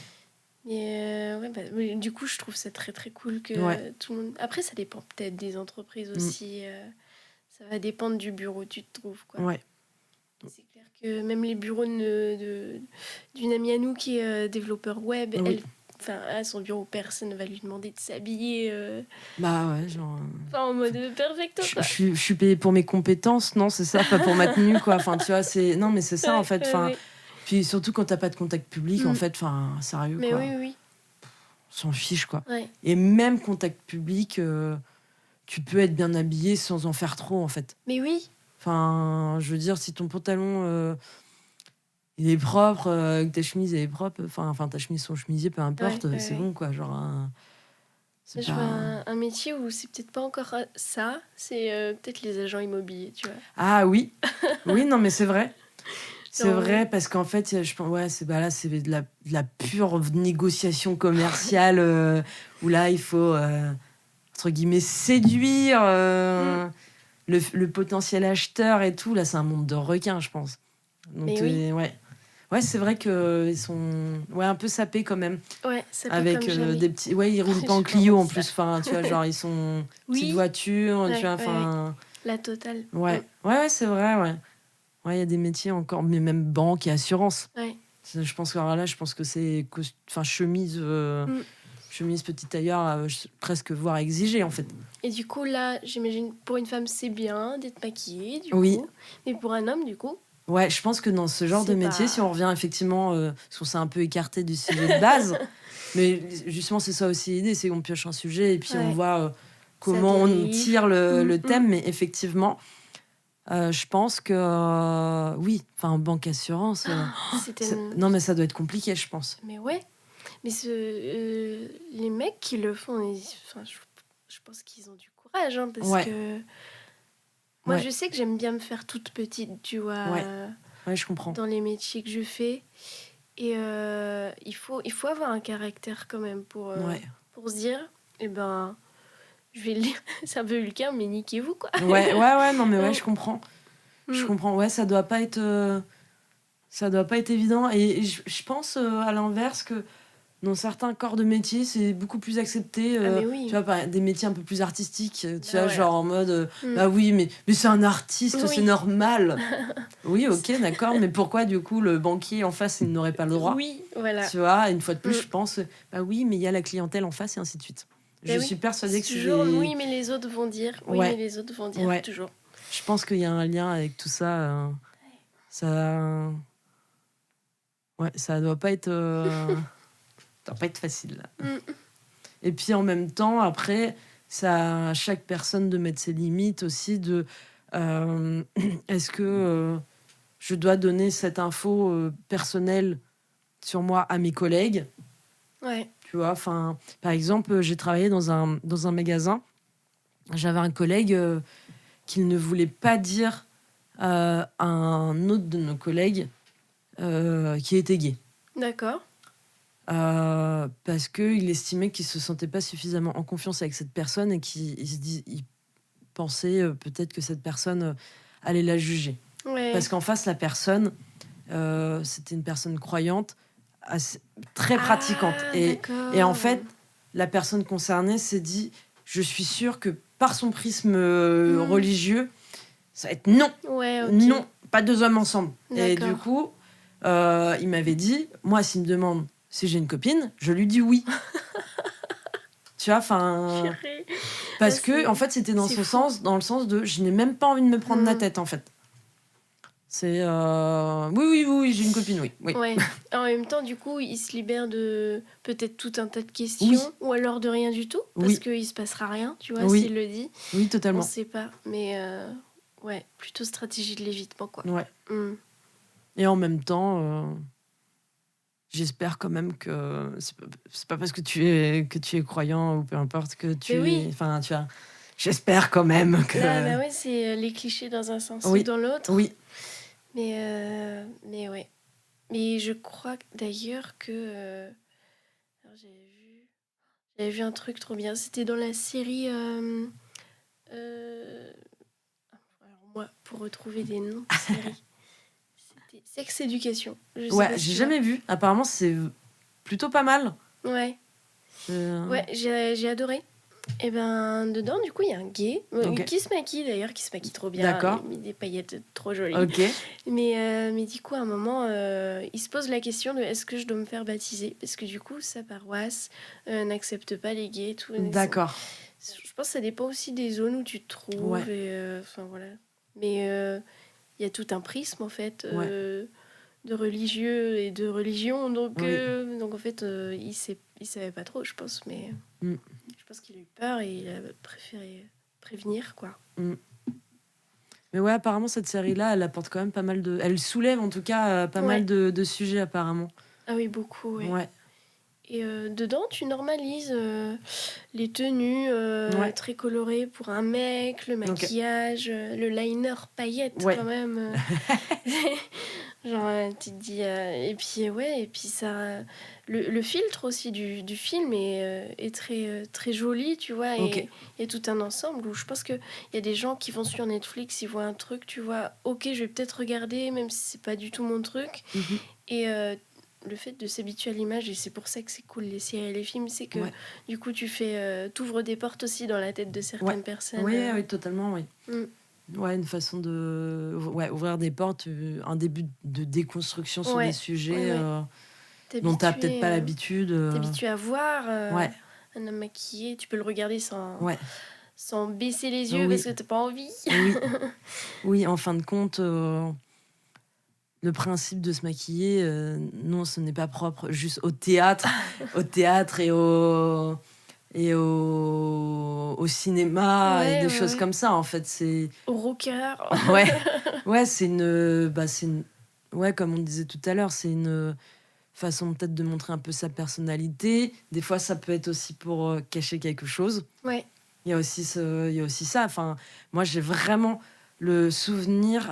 Et du coup, je trouve ça très très cool que tout le monde. Après, ça dépend peut-être des entreprises aussi. Ça va dépendre du bureau, tu te trouves, quoi. Ouais. C'est clair que même les bureaux d'une amie à nous qui est développeur web, à son bureau, personne ne va lui demander de s'habiller.
Bah ouais, genre.
En mode perfecto, quoi.
Je suis payée pour mes compétences, non, c'est ça, pas pour ma tenue, quoi. Enfin, tu vois, non, mais c'est ça, en fait. Enfin. Puis surtout quand t'as pas de contact public, en fait, enfin, sérieux,
mais
quoi.
Oui.
s'en fiche, quoi.
Ouais.
Et même contact public, tu peux être bien habillé sans en faire trop, en fait.
Mais oui.
Enfin, je veux dire, si ton pantalon, il est propre, que ta chemise elle est propre, enfin ta chemise, son chemisier, peu importe, c'est bon, quoi. Genre, c'est
Je
pas...
vois un métier où c'est peut-être pas encore ça, c'est peut-être les agents immobiliers, tu vois.
Ah oui, oui, non, mais c'est vrai. C'est
Genre,
vrai, parce qu'en fait, je pense, ouais, là, c'est de la pure négociation commerciale où là, il faut, entre guillemets, séduire le potentiel acheteur et tout. Là, c'est un monde de requins, je pense. Donc,
Mais oui.
ouais. Ouais, c'est vrai qu'ils sont un peu sapés quand même.
Ouais, ça fait
Avec
comme jamais.
des petits. Ouais, ils roulent pas en
Je
Clio en
pense
plus.
ça.
Enfin, tu vois, genre, ils sont
Oui.
petite voiture, tu
Ouais,
vois,
ouais,
enfin.
La totale.
Ouais, ouais, c'est vrai, ouais. Ouais, il y a des métiers encore, mais même banque et assurance.
Ouais.
Je pense que alors là, je pense que c'est chemise, chemise petit tailleur, presque voire exigé en fait.
Et du coup, là, j'imagine, pour une femme, c'est bien d'être maquillée, du
Oui.
coup. Mais pour un homme, du coup,
Ouais, je pense que dans ce genre de
C'est
métier,
pas-
si on revient effectivement, parce qu'on s'est un peu écarté du sujet de base, mais justement, c'est ça aussi l'idée, c'est qu'on pioche un sujet et puis on
Ouais.
voit
Ça
comment on
dérive.
tire le thème, mais effectivement, je pense que oui, enfin, banque assurance, non, mais ça doit être compliqué, je pense.
Mais ouais. Mais les mecs qui le font, enfin, je pense qu'ils ont du courage, hein, parce
Ouais.
que moi,
Ouais.
je sais que j'aime bien me faire toute petite, tu vois,
Ouais. Ouais, je comprends.
dans les métiers que je fais. Et il faut avoir un caractère quand même pour se dire, eh ben, je vais le dire, c'est un peu vulgaire, mais niquez-vous, quoi.
Ouais, non, mais ouais, je comprends. Je
Mm.
comprends, ouais, ça doit pas être évident. Et je pense à l'inverse que dans certains corps de métier, c'est beaucoup plus accepté.
Mais oui.
Tu vois, des métiers un peu plus artistiques, tu vois,
voilà.
genre en mode, bah oui, mais c'est un artiste,
Oui.
c'est normal. Oui, ok, d'accord, mais pourquoi du coup le banquier en face, il n'aurait pas le droit?
Oui, voilà.
Tu vois, une fois de plus, je pense, bah oui, mais il y a la clientèle en face et ainsi de suite.
Bah
Je
oui.
suis persuadée que c'est
toujours,
des...
oui, mais les autres vont dire. Oui,
Ouais.
mais les autres vont dire,
Ouais.
toujours.
Je pense qu'il y a un lien avec tout ça. Ça... Ouais, ça doit pas être... ça doit pas être facile. Et puis en même temps, après, ça à chaque personne de mettre ses limites aussi de... est-ce que je dois donner cette info personnelle sur moi à mes collègues?
Ouais.
Tu vois, enfin... Par exemple, j'ai travaillé dans un magasin. J'avais un collègue qu'il ne voulait pas dire à un autre de nos collègues qui était gay.
D'accord.
Parce qu'il estimait qu'il se sentait pas suffisamment en confiance avec cette personne et il pensait peut-être que cette personne allait la juger.
Ouais.
Parce qu'en face, la personne, c'était une personne croyante, très pratiquante. Et en fait, la personne concernée s'est dit, je suis sûre que par son prisme religieux, ça va être non.
Ouais, ok.
Non, pas deux hommes ensemble.
D'accord.
Et du coup, il m'avait dit, moi, s'il me demande si j'ai une copine, je lui dis oui. Tu vois, enfin... Parce que, en fait, c'était dans le sens de, je n'ai même pas envie de me prendre la tête, en fait. C'est... Oui, j'ai une copine, oui.
Ouais. En même temps, du coup, il se libère de peut-être tout un tas de questions,
Oui.
ou alors de rien du tout, parce qu'il se passera rien, tu vois,
Oui.
s'il le dit.
Oui, totalement.
On sait pas, mais ouais, plutôt stratégie de l'évitement, quoi.
Ouais. Et en même temps, j'espère quand même que c'est pas parce que tu es croyant ou peu importe que tu es... Enfin, tu vois, j'espère quand même que...
Là, bah ouais, c'est les clichés dans un sens ou dans l'autre.
Oui.
Mais ouais. Mais je crois d'ailleurs que... alors, j'avais vu un truc trop bien. C'était dans la série... alors moi, pour retrouver des noms de séries... C'était Sex Education.
Ouais, j'ai jamais vu. Apparemment, c'est plutôt pas mal.
Ouais. Ouais, j'ai adoré. Et ben, dedans, du coup, il y a un gay qui se maquille d'ailleurs, qui se maquille trop bien.
D'accord.
Il met des paillettes trop jolies.
Ok.
Mais du coup, à un moment, il se pose la question de est-ce que je dois me faire baptiser? Parce que du coup, sa paroisse n'accepte pas les gays et tout.
D'accord.
Je pense que ça dépend aussi des zones où tu te trouves.
Ouais.
Et, enfin, voilà. Mais il y a tout un prisme, en fait, religieux et de religion. Donc en fait, il savait pas trop, je pense. Mais je pense qu'il a eu peur et il a préféré prévenir, quoi.
Mais ouais, apparemment, cette série-là, elle apporte quand même pas mal de... Elle soulève, en tout cas, pas mal de sujets, apparemment.
Ah oui, beaucoup, ouais. Et dedans, tu normalises les tenues très colorées pour un mec, le maquillage, le liner paillettes, quand même. Genre, tu te dis... et puis ça... Le filtre aussi du film est très, très joli, tu vois. Et il y a tout un ensemble où je pense qu'il y a des gens qui vont sur Netflix, ils voient un truc, tu vois. Ok, je vais peut-être regarder, même si c'est pas du tout mon truc. Et le fait de s'habituer à l'image, et c'est pour ça que c'est cool, les séries et les films, c'est que du coup, t'ouvres des portes aussi dans la tête de certaines personnes.
Oui, totalement, oui. Ouais, une façon de ouvrir des portes, un début de déconstruction sur des sujets dont t'as peut-être pas l'habitude.
T'es habitué à voir un homme maquillé, tu peux le regarder sans baisser les yeux parce que t'as pas envie.
Oui, en fin de compte, le principe de se maquiller, non, ce n'est pas propre juste au théâtre, et au cinéma et des choses comme ça, en fait. C'est...
Au rocker.
C'est une... Ouais, comme on disait tout à l'heure, c'est une façon peut-être de montrer un peu sa personnalité. Des fois, ça peut être aussi pour cacher quelque chose. Il y a aussi ça. Enfin, moi, j'ai vraiment le souvenir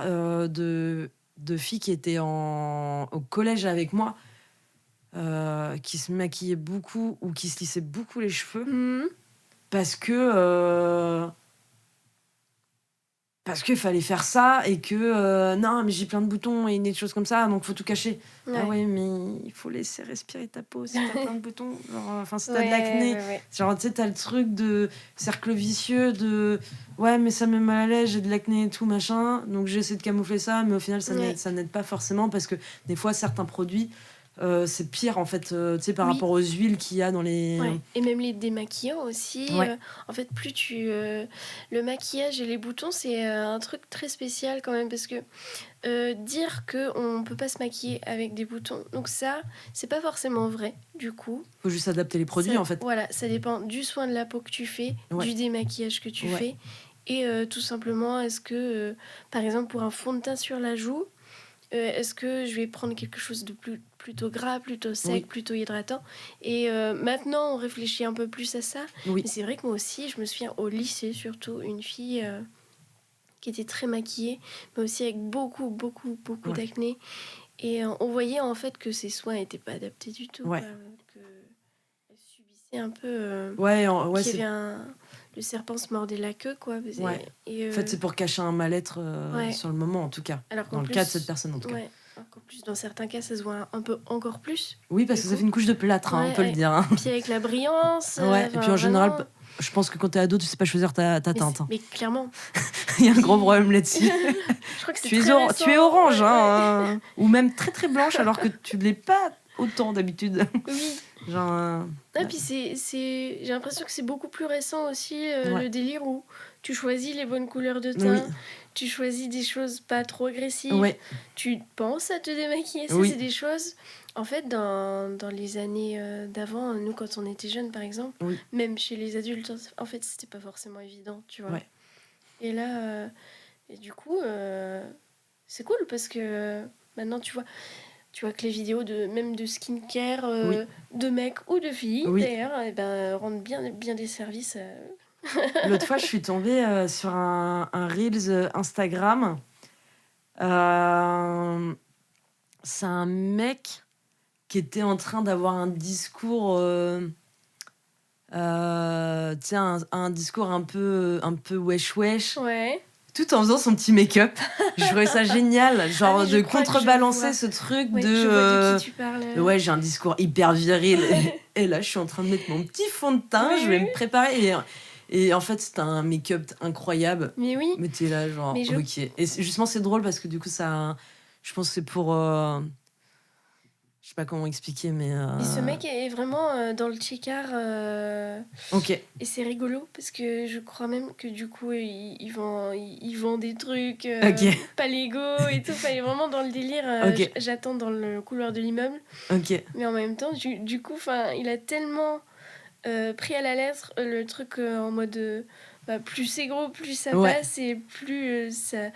de filles qui étaient au collège avec moi, qui se maquillaient beaucoup ou qui se lissaient beaucoup les cheveux parce qu'il fallait faire ça et que non, mais j'ai plein de boutons et des choses comme ça, donc faut tout cacher. Ah ouais, mais il faut laisser respirer ta peau si t'as plein de boutons, genre, si t'as de l'acné, genre tu sais, t'as le truc de cercle vicieux de ouais, mais ça me met mal à l'aise, j'ai de l'acné et tout machin, donc j'essaie de camoufler ça, mais au final ça n'aide pas forcément, parce que des fois certains produits c'est pire, en fait, tu sais, par rapport aux huiles qu'il y a dans les...
Et même les démaquillants aussi. En fait, plus le maquillage et les boutons, c'est un truc très spécial quand même, parce que dire qu'on peut pas se maquiller avec des boutons, donc ça, c'est pas forcément vrai, du coup.
Faut juste adapter les produits, en fait.
Voilà, ça dépend du soin de la peau que tu fais, du démaquillage que tu fais, et tout simplement, est-ce que, par exemple, pour un fond de teint sur la joue, est-ce que je vais prendre quelque chose de plutôt gras, plutôt sec, plutôt hydratant? Et maintenant, on réfléchit un peu plus à ça. Mais c'est vrai que moi aussi, je me souviens au lycée, surtout, une fille qui était très maquillée, mais aussi avec beaucoup d'acné. Et on voyait en fait que ses soins n'étaient pas adaptés du tout. Elle subissait un peu... qu'il y avait le serpent se mordait la queue, quoi. Et,
en fait, c'est pour cacher un mal-être sur le moment, en tout cas. Dans le cas de cette personne, en tout cas.
En plus, dans certains cas, ça se voit un peu encore plus.
Oui, parce que ça fait une couche de plâtre, on peut le dire.
Puis avec la brillance.
Et puis en général, je pense que quand t'es ado, tu sais pas choisir ta teinte.
Mais clairement.
Il y a un gros problème là-dessus.
Je crois que c'est
tu es orange, ou même très très blanche, alors que tu ne l'es pas autant d'habitude.
Oui. Puis j'ai l'impression que c'est beaucoup plus récent aussi, le délire où tu choisis les bonnes couleurs de teint, tu choisis des choses pas trop agressives, tu penses à te démaquiller. Ça, c'est des choses, en fait, dans les années d'avant, nous, quand on était jeunes, par exemple, même chez les adultes, en fait, c'était pas forcément évident, tu vois. Et là, et du coup, c'est cool parce que maintenant, tu vois que les vidéos même de skincare de mecs ou de filles d'ailleurs rendent bien des services.
L'autre fois, je suis tombée sur un Reels Instagram. C'est un mec qui était en train d'avoir un discours, un discours un peu wesh.
Ouais.
Tout en faisant son petit make-up. Je trouvais ça génial, genre de contrebalancer ce truc
de... Je vois de qui tu parles.
Ouais, j'ai un discours hyper viril. Et là, je suis en train de mettre mon petit fond de teint, je vais me préparer. Et en fait, c'est un make-up incroyable.
Mais oui.
Mais t'es là, genre, ok. Et justement, c'est drôle parce que du coup, ça... Je pense que c'est pour... Je Je sais pas comment expliquer, mais.
Et ce mec est vraiment dans le check-art.
Ok.
Et c'est rigolo parce que je crois même que du coup, il vend des trucs
Ok.
pas légaux et tout. Enfin, il est vraiment dans le délire.
Ok.
J'attends dans le couloir de l'immeuble.
Ok.
Mais en même temps, du coup, il a tellement pris à la lettre le truc en mode plus c'est gros, plus ça passe et plus ça.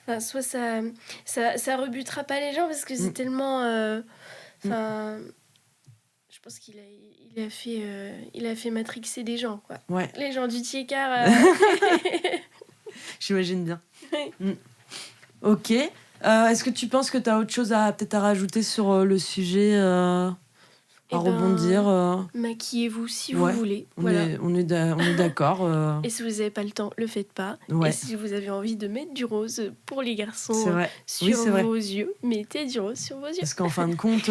Enfin, soit ça rebutera pas les gens parce que c'est tellement. Enfin. Je pense qu'il a fait matrixer des gens, quoi.
Ouais.
Les gens du Tiécar.
J'imagine bien. Ok. Est-ce que tu penses que tu as autre chose peut-être à rajouter sur le sujet à rebondir
maquillez-vous si vous voulez.
On est d'accord.
Et si vous n'avez pas le temps, le faites pas.
Ouais.
Et si vous avez envie de mettre du rose pour les garçons
sur
vos yeux, mettez du rose sur vos yeux.
Parce qu'en fin de compte,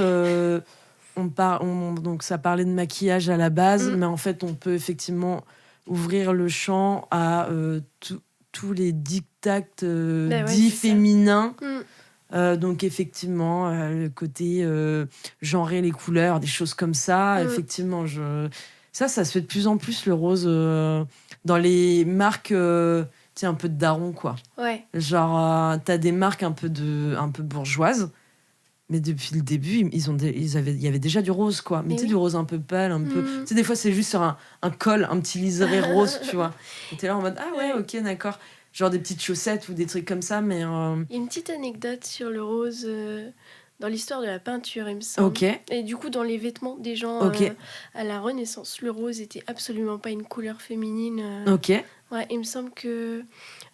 donc ça parlait de maquillage à la base, mais en fait, on peut effectivement ouvrir le champ à tous les dictats dits féminins. Donc effectivement, le côté genrer les couleurs, des choses comme ça. Effectivement, ça se fait de plus en plus, le rose, dans les marques un peu de daron, quoi.
Ouais.
Genre, t'as des marques un peu bourgeoises, mais depuis le début, il y avait déjà du rose, quoi. Mais tu sais, du rose un peu pâle, un peu... Tu sais, des fois, c'est juste sur un col, un petit liseré rose, tu vois. Et t'es là en mode, ah ouais, ok, d'accord. Genre des petites chaussettes ou des trucs comme ça, mais...
Il y a une petite anecdote sur le rose dans l'histoire de la peinture, il me semble.
Ok.
Et du coup, dans les vêtements des gens à la Renaissance, le rose était absolument pas une couleur féminine.
Ok.
Ouais, il me semble que...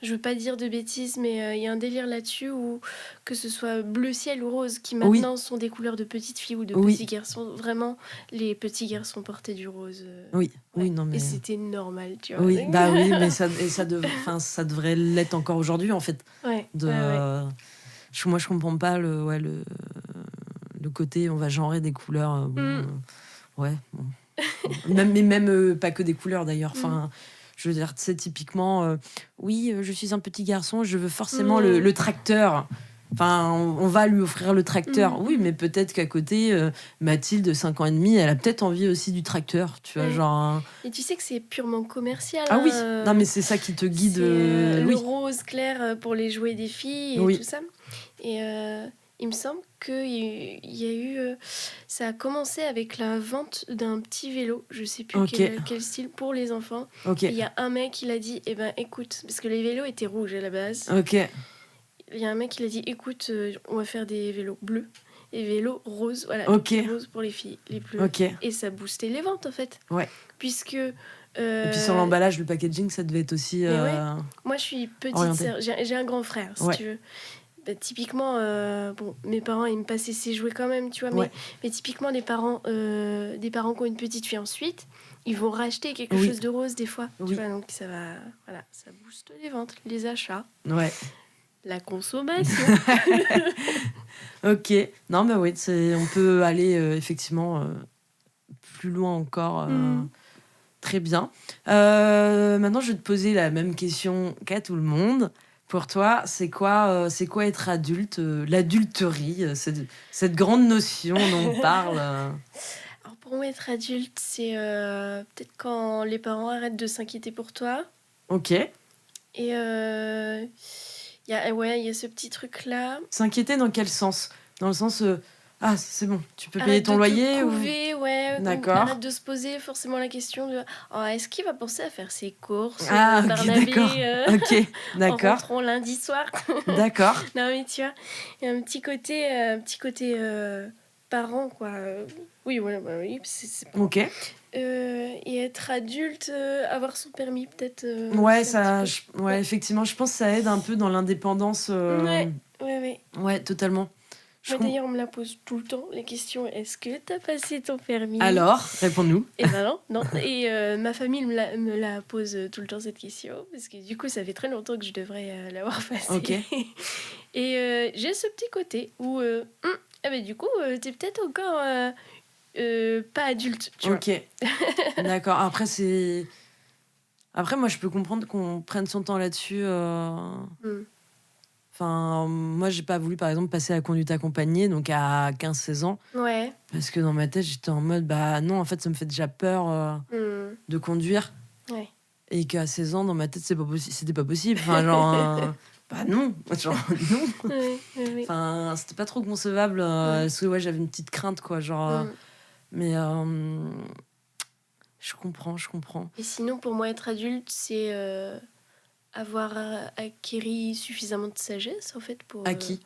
Je veux pas dire de bêtises, mais il y a un délire là-dessus où que ce soit bleu ciel ou rose, qui maintenant sont des couleurs de petites filles ou de petits garçons. Vraiment, les petits garçons portaient du rose.
Oui, non mais...
Et c'était normal, tu vois.
Oui, bah oui, mais ça devrait l'être encore aujourd'hui, en fait.
Ouais.
Moi, je comprends pas le côté, on va genrer des couleurs. Même pas que des couleurs, d'ailleurs. Enfin... Je veux dire, tu sais, typiquement, je suis un petit garçon, je veux forcément le tracteur. Enfin, on va lui offrir le tracteur. Oui, mais peut-être qu'à côté, Mathilde, 5 ans et demi, elle a peut-être envie aussi du tracteur, tu vois, genre...
Et tu sais que c'est purement commercial.
Ah oui, non, mais c'est ça qui te guide.
Le rose clair pour les jouets des filles et tout ça. Et il me semble qu'il y a eu... ça a commencé avec la vente d'un petit vélo, je sais plus quel style, pour les enfants. Il y a un mec qui l'a dit, écoute, parce que les vélos étaient rouges à la base. Il y a un mec qui l'a dit, écoute, on va faire des vélos bleus et vélos roses, voilà, roses pour les filles, les bleus. Et ça boostait les ventes, en fait. Puisque... Et
puis sur l'emballage, le packaging, ça devait être aussi...
Moi, je suis petite sœur, j'ai un grand frère, si tu veux. Typiquement, mes parents, ils me passaient ces jouets quand même, tu vois, mais typiquement, des parents qui ont une petite fille ensuite, ils vont racheter quelque chose de rose des fois, tu vois, donc ça booste les ventes, les achats, la consommation.
Ok, non, mais oui, on peut aller effectivement plus loin encore, très bien. Maintenant, je vais te poser la même question qu'à tout le monde. Pour toi, c'est quoi être adulte, l'adulterie, cette grande notion dont on parle
Alors pour moi, être adulte, c'est peut-être quand les parents arrêtent de s'inquiéter pour toi.
Ok.
Et il y a ce petit truc-là.
S'inquiéter dans quel sens ? Dans le sens... c'est bon, tu peux payer ton loyer
D'accord. Arrête de se poser forcément la question de est-ce qu'il va penser à faire ses courses
Barnabé, d'accord.
en rentrant lundi soir.
D'accord.
Non mais tu vois, il y a un petit côté parent quoi. Oui, c'est pas...
Ok.
Et être adulte, avoir son permis peut-être.
Effectivement, je pense que ça aide un peu dans l'indépendance. Ouais, totalement.
D'ailleurs, on me la pose tout le temps, les questions. Est-ce que t'as passé ton permis ?
Alors, réponds-nous.
Et non. Et ma famille me la pose tout le temps, cette question. Parce que du coup, ça fait très longtemps que je devrais l'avoir passé.
Ok.
Et j'ai ce petit côté où, du coup, t'es peut-être encore pas adulte, tu vois.
Ok. D'accord. Après, moi, je peux comprendre qu'on prenne son temps là-dessus. Enfin, moi, j'ai pas voulu, par exemple, passer à la conduite accompagnée, donc à 15-16 ans.
Ouais.
Parce que dans ma tête, j'étais en mode, bah non, en fait, ça me fait déjà peur de conduire.
Ouais.
Et qu'à 16 ans, dans ma tête, c'était pas possible. Enfin, genre, bah non. Genre, non.
Ouais.
Enfin, c'était pas trop concevable. Parce que, j'avais une petite crainte, quoi. Genre, mais je comprends.
Et sinon, pour moi, être adulte, c'est avoir acquéri suffisamment de sagesse, en fait, pour...
Acquis.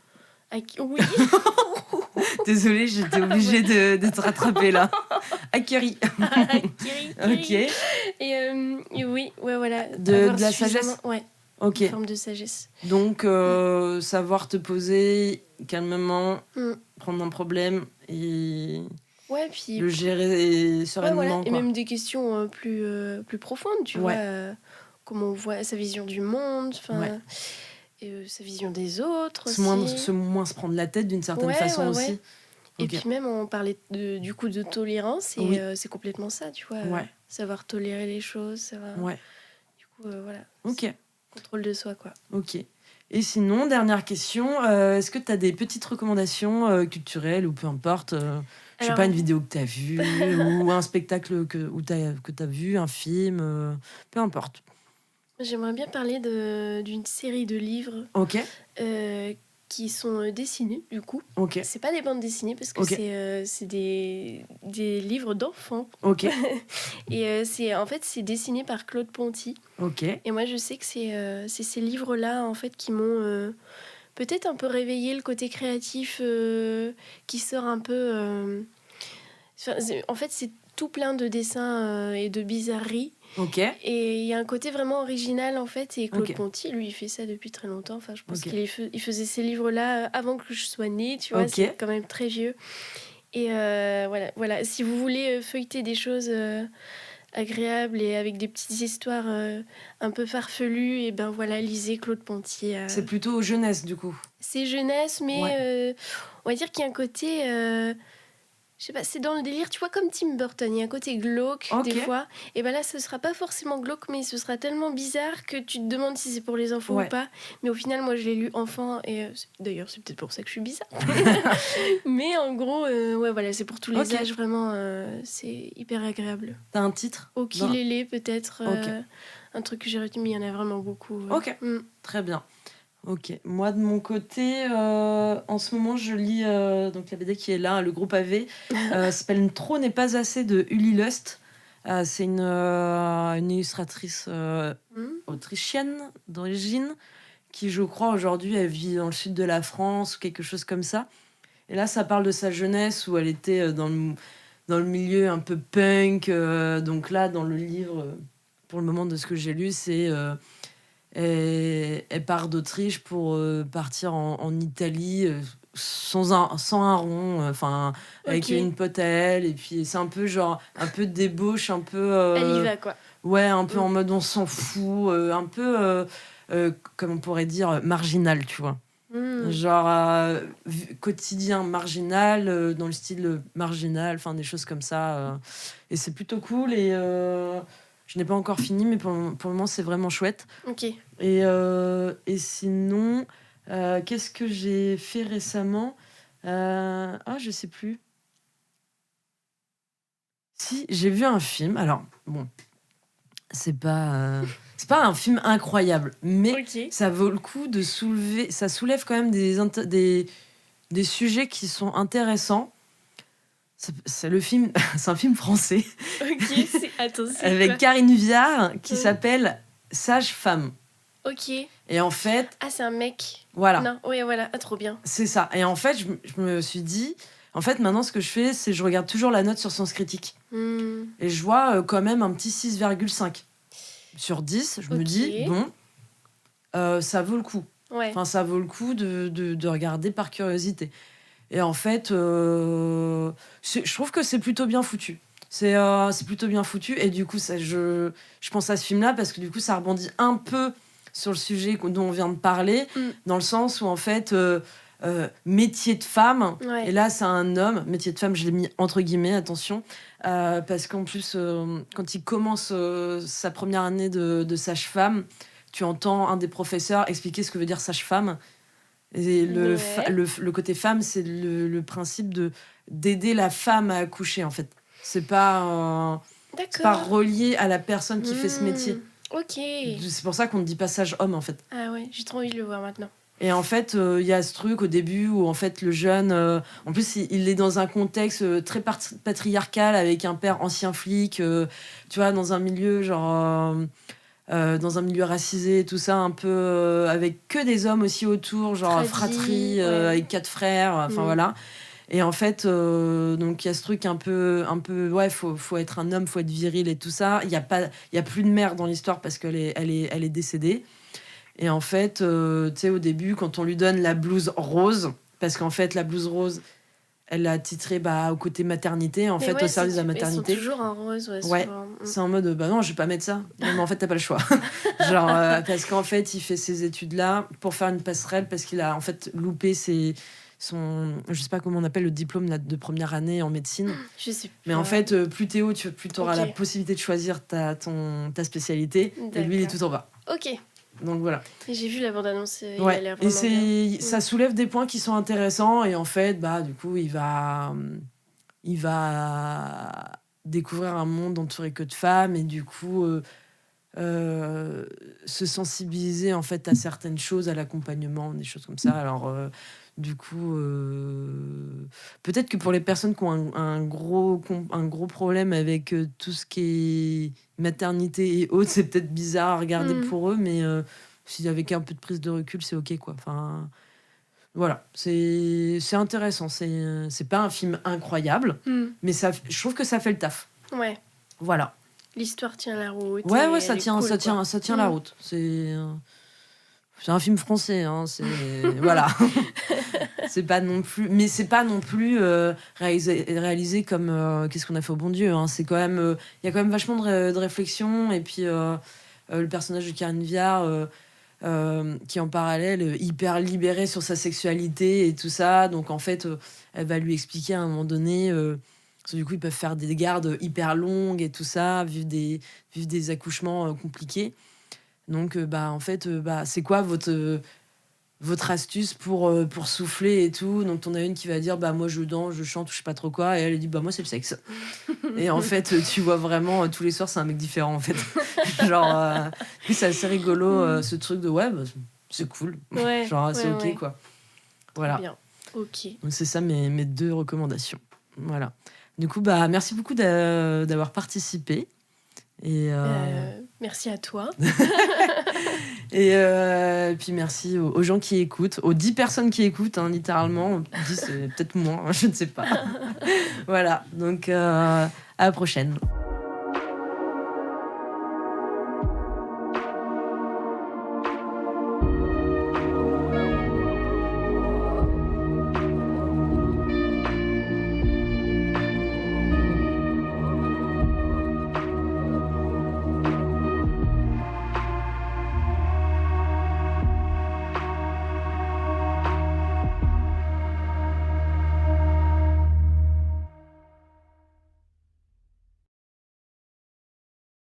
Oui.
Désolée, j'étais obligée de te rattraper là. Acquéri. Ok.
Et oui, ouais, voilà.
De la sagesse.
Ouais.
Ok.
Une forme de sagesse.
Donc, savoir te poser calmement, prendre un problème et
ouais, puis
le gérer sereinement.
Ouais, voilà.
Quoi.
Et même des questions plus profondes, tu vois. Comment on voit sa vision du monde, et sa vision des autres aussi.
Moins se prendre la tête d'une certaine façon aussi.
Et puis même, on parlait du coup de tolérance, et c'est complètement ça, tu vois. Savoir tolérer les choses, du coup, voilà.
Ok.
Contrôle de soi, quoi.
Ok. Et sinon, dernière question, est-ce que tu as des petites recommandations culturelles ou peu importe je sais pas, une vidéo que tu as vue ou un spectacle que tu as vu, un film, peu importe.
J'aimerais bien parler d'une série de livres qui sont dessinés, du coup. C'est pas des bandes dessinées parce que c'est des livres d'enfants. Et c'est dessiné par Claude Ponty. Et moi, je sais que c'est ces livres-là, en fait, qui m'ont peut-être un peu réveillé le côté créatif qui sort un peu... en fait, c'est tout plein de dessins et de bizarreries. Et il y a un côté vraiment original, en fait. Et Claude Ponty, lui, il fait ça depuis très longtemps. Enfin, je pense qu'il faisait ces livres-là avant que je sois née, tu vois. C'est quand même très vieux. Et voilà. Si vous voulez feuilleter des choses agréables et avec des petites histoires un peu farfelues, et ben voilà, lisez Claude Ponty.
C'est plutôt jeunesse, du coup.
C'est jeunesse, mais on va dire qu'il y a un côté... je sais pas, c'est dans le délire, tu vois, comme Tim Burton, il y a un côté glauque des fois. Et ben là, ce sera pas forcément glauque, mais ce sera tellement bizarre que tu te demandes si c'est pour les enfants ou pas. Mais au final, moi, je l'ai lu enfant, et d'ailleurs, c'est peut-être pour ça que je suis bizarre. Mais en gros, voilà, c'est pour tous les âges, vraiment, c'est hyper agréable.
T'as un titre ?
Okilélé, peut-être, un truc que j'ai retenu, mais il y en a vraiment beaucoup.
Très bien. Ok, moi de mon côté, en ce moment je lis donc la BD qui est là, le groupe AV, s'appelle Trop n'est pas assez de Uli Lust. C'est une illustratrice autrichienne d'origine qui, je crois, aujourd'hui elle vit dans le sud de la France ou quelque chose comme ça. Et là, ça parle de sa jeunesse où elle était dans le milieu un peu punk. Donc là, dans le livre, pour le moment de ce que j'ai lu, c'est... elle part d'Autriche pour partir en Italie sans un rond, avec une pote à elle, et puis c'est un peu genre un peu de débauche, un peu
elle y va, quoi.
Ouais, un peu en mode on s'en fout, un peu comme on pourrait dire marginal, tu vois. Genre quotidien marginal, dans le style marginal, enfin des choses comme ça, et c'est plutôt cool. Et je n'ai pas encore fini, mais pour le moment, c'est vraiment chouette. Et sinon, qu'est-ce que j'ai fait récemment ? Je sais plus. Si, j'ai vu un film. Alors, bon, c'est pas un film incroyable, mais ça vaut le coup de soulever. Ça soulève quand même des sujets qui sont intéressants. C'est un film français. Avec Karine Viard qui s'appelle Sage-Femme. Et en fait...
Ah, c'est un mec.
Voilà.
Non, oui, voilà. Ah, trop bien.
C'est ça. Et en fait, je me suis dit... En fait, maintenant, ce que je fais, c'est que je regarde toujours la note sur Sens Critique. Et je vois quand même un petit 6,5 sur 10. Je me dis, bon, ça vaut le coup. Enfin, ça vaut le coup de regarder par curiosité. Et en fait, je trouve que c'est plutôt bien foutu. C'est plutôt bien foutu. Et du coup, je pense à ce film-là parce que du coup, ça rebondit un peu sur le sujet dont on vient de parler, dans le sens où, en fait, métier de femme, et là, c'est un homme, métier de femme, je l'ai mis entre guillemets, attention, parce qu'en plus, quand il commence sa première année de sage-femme, tu entends un des professeurs expliquer ce que veut dire sage-femme. Et le côté femme, c'est le principe d'aider la femme à accoucher, en fait. C'est pas relié à la personne qui fait ce métier.
Ok.
C'est pour ça qu'on ne dit pas sage-homme, en fait.
Ah ouais, j'ai trop envie de le voir maintenant.
Et en fait, il y a ce truc au début où en fait le jeune, en plus il est dans un contexte très patriarcal avec un père ancien flic, tu vois, dans un milieu genre dans un milieu racisé et tout ça, un peu avec que des hommes aussi autour, genre fratrie avec 4 frères, enfin voilà. Et en fait, donc il y a ce truc un peu ouais, faut être un homme, faut être viril et tout ça. Il y a plus de mère dans l'histoire parce qu'elle est décédée. Et en fait, tu sais, au début, quand on lui donne la blouse rose, parce qu'en fait, la blouse rose, elle l'a titrée au côté maternité, en fait, au service de la maternité.
Ils sont toujours en rose,
ouais. C'est en mode, non, je vais pas mettre ça. Non, mais en fait, t'as pas le choix. Genre, parce qu'en fait, il fait ses études-là pour faire une passerelle, parce qu'il a, en fait, loupé je sais pas comment on appelle le diplôme de première année en médecine.
Je sais pas.
Mais en fait, plus t'es haut, plus t'auras la possibilité de choisir ta spécialité. D'accord. Et lui, il est tout en bas.
Ok.
Donc voilà.
Et j'ai vu la bande-annonce, il
a
l'air vraiment bien.
Ça soulève des points qui sont intéressants et en fait, du coup, il va découvrir un monde entouré que de femmes et du coup se sensibiliser en fait à certaines choses, à l'accompagnement, des choses comme ça. Alors du coup, peut-être que pour les personnes qui ont un gros problème avec tout ce qui est maternité et autres, c'est peut-être bizarre à regarder pour eux, mais avec un peu de prise de recul, c'est ok, quoi. Enfin, voilà, c'est intéressant. C'est pas un film incroyable, mais je trouve que ça fait le taf.
Ouais.
Voilà.
L'histoire tient la route.
Ouais, ça tient la route. C'est un film français, hein, voilà. C'est pas non plus, mais c'est pas non plus réalisé comme qu'est-ce qu'on a fait au bon Dieu, hein. C'est quand même, il y a quand même vachement de réflexion et puis le personnage de Karine Viard qui en parallèle hyper libérée sur sa sexualité et tout ça, donc en fait elle va lui expliquer à un moment donné parce que du coup ils peuvent faire des gardes hyper longues et tout ça, vivre des accouchements compliqués. Donc, en fait, c'est quoi votre astuce pour souffler et tout? Donc, t'en as une qui va dire, moi, je danse, je chante, je sais pas trop quoi. Et elle dit, moi, c'est le sexe. Et en fait, tu vois vraiment, tous les soirs, c'est un mec différent, en fait. Genre, puis c'est assez rigolo, ce truc de, c'est cool.
Ouais,
genre, c'est ok, quoi. Voilà.
Bien. Ok.
Donc, c'est ça mes 2 recommandations. Voilà. Du coup, merci beaucoup d'avoir participé. Et
merci à toi.
et puis merci aux gens qui écoutent, aux 10 personnes qui écoutent, hein, littéralement. 10, c'est peut-être moins, je ne sais pas. Voilà, donc à la prochaine.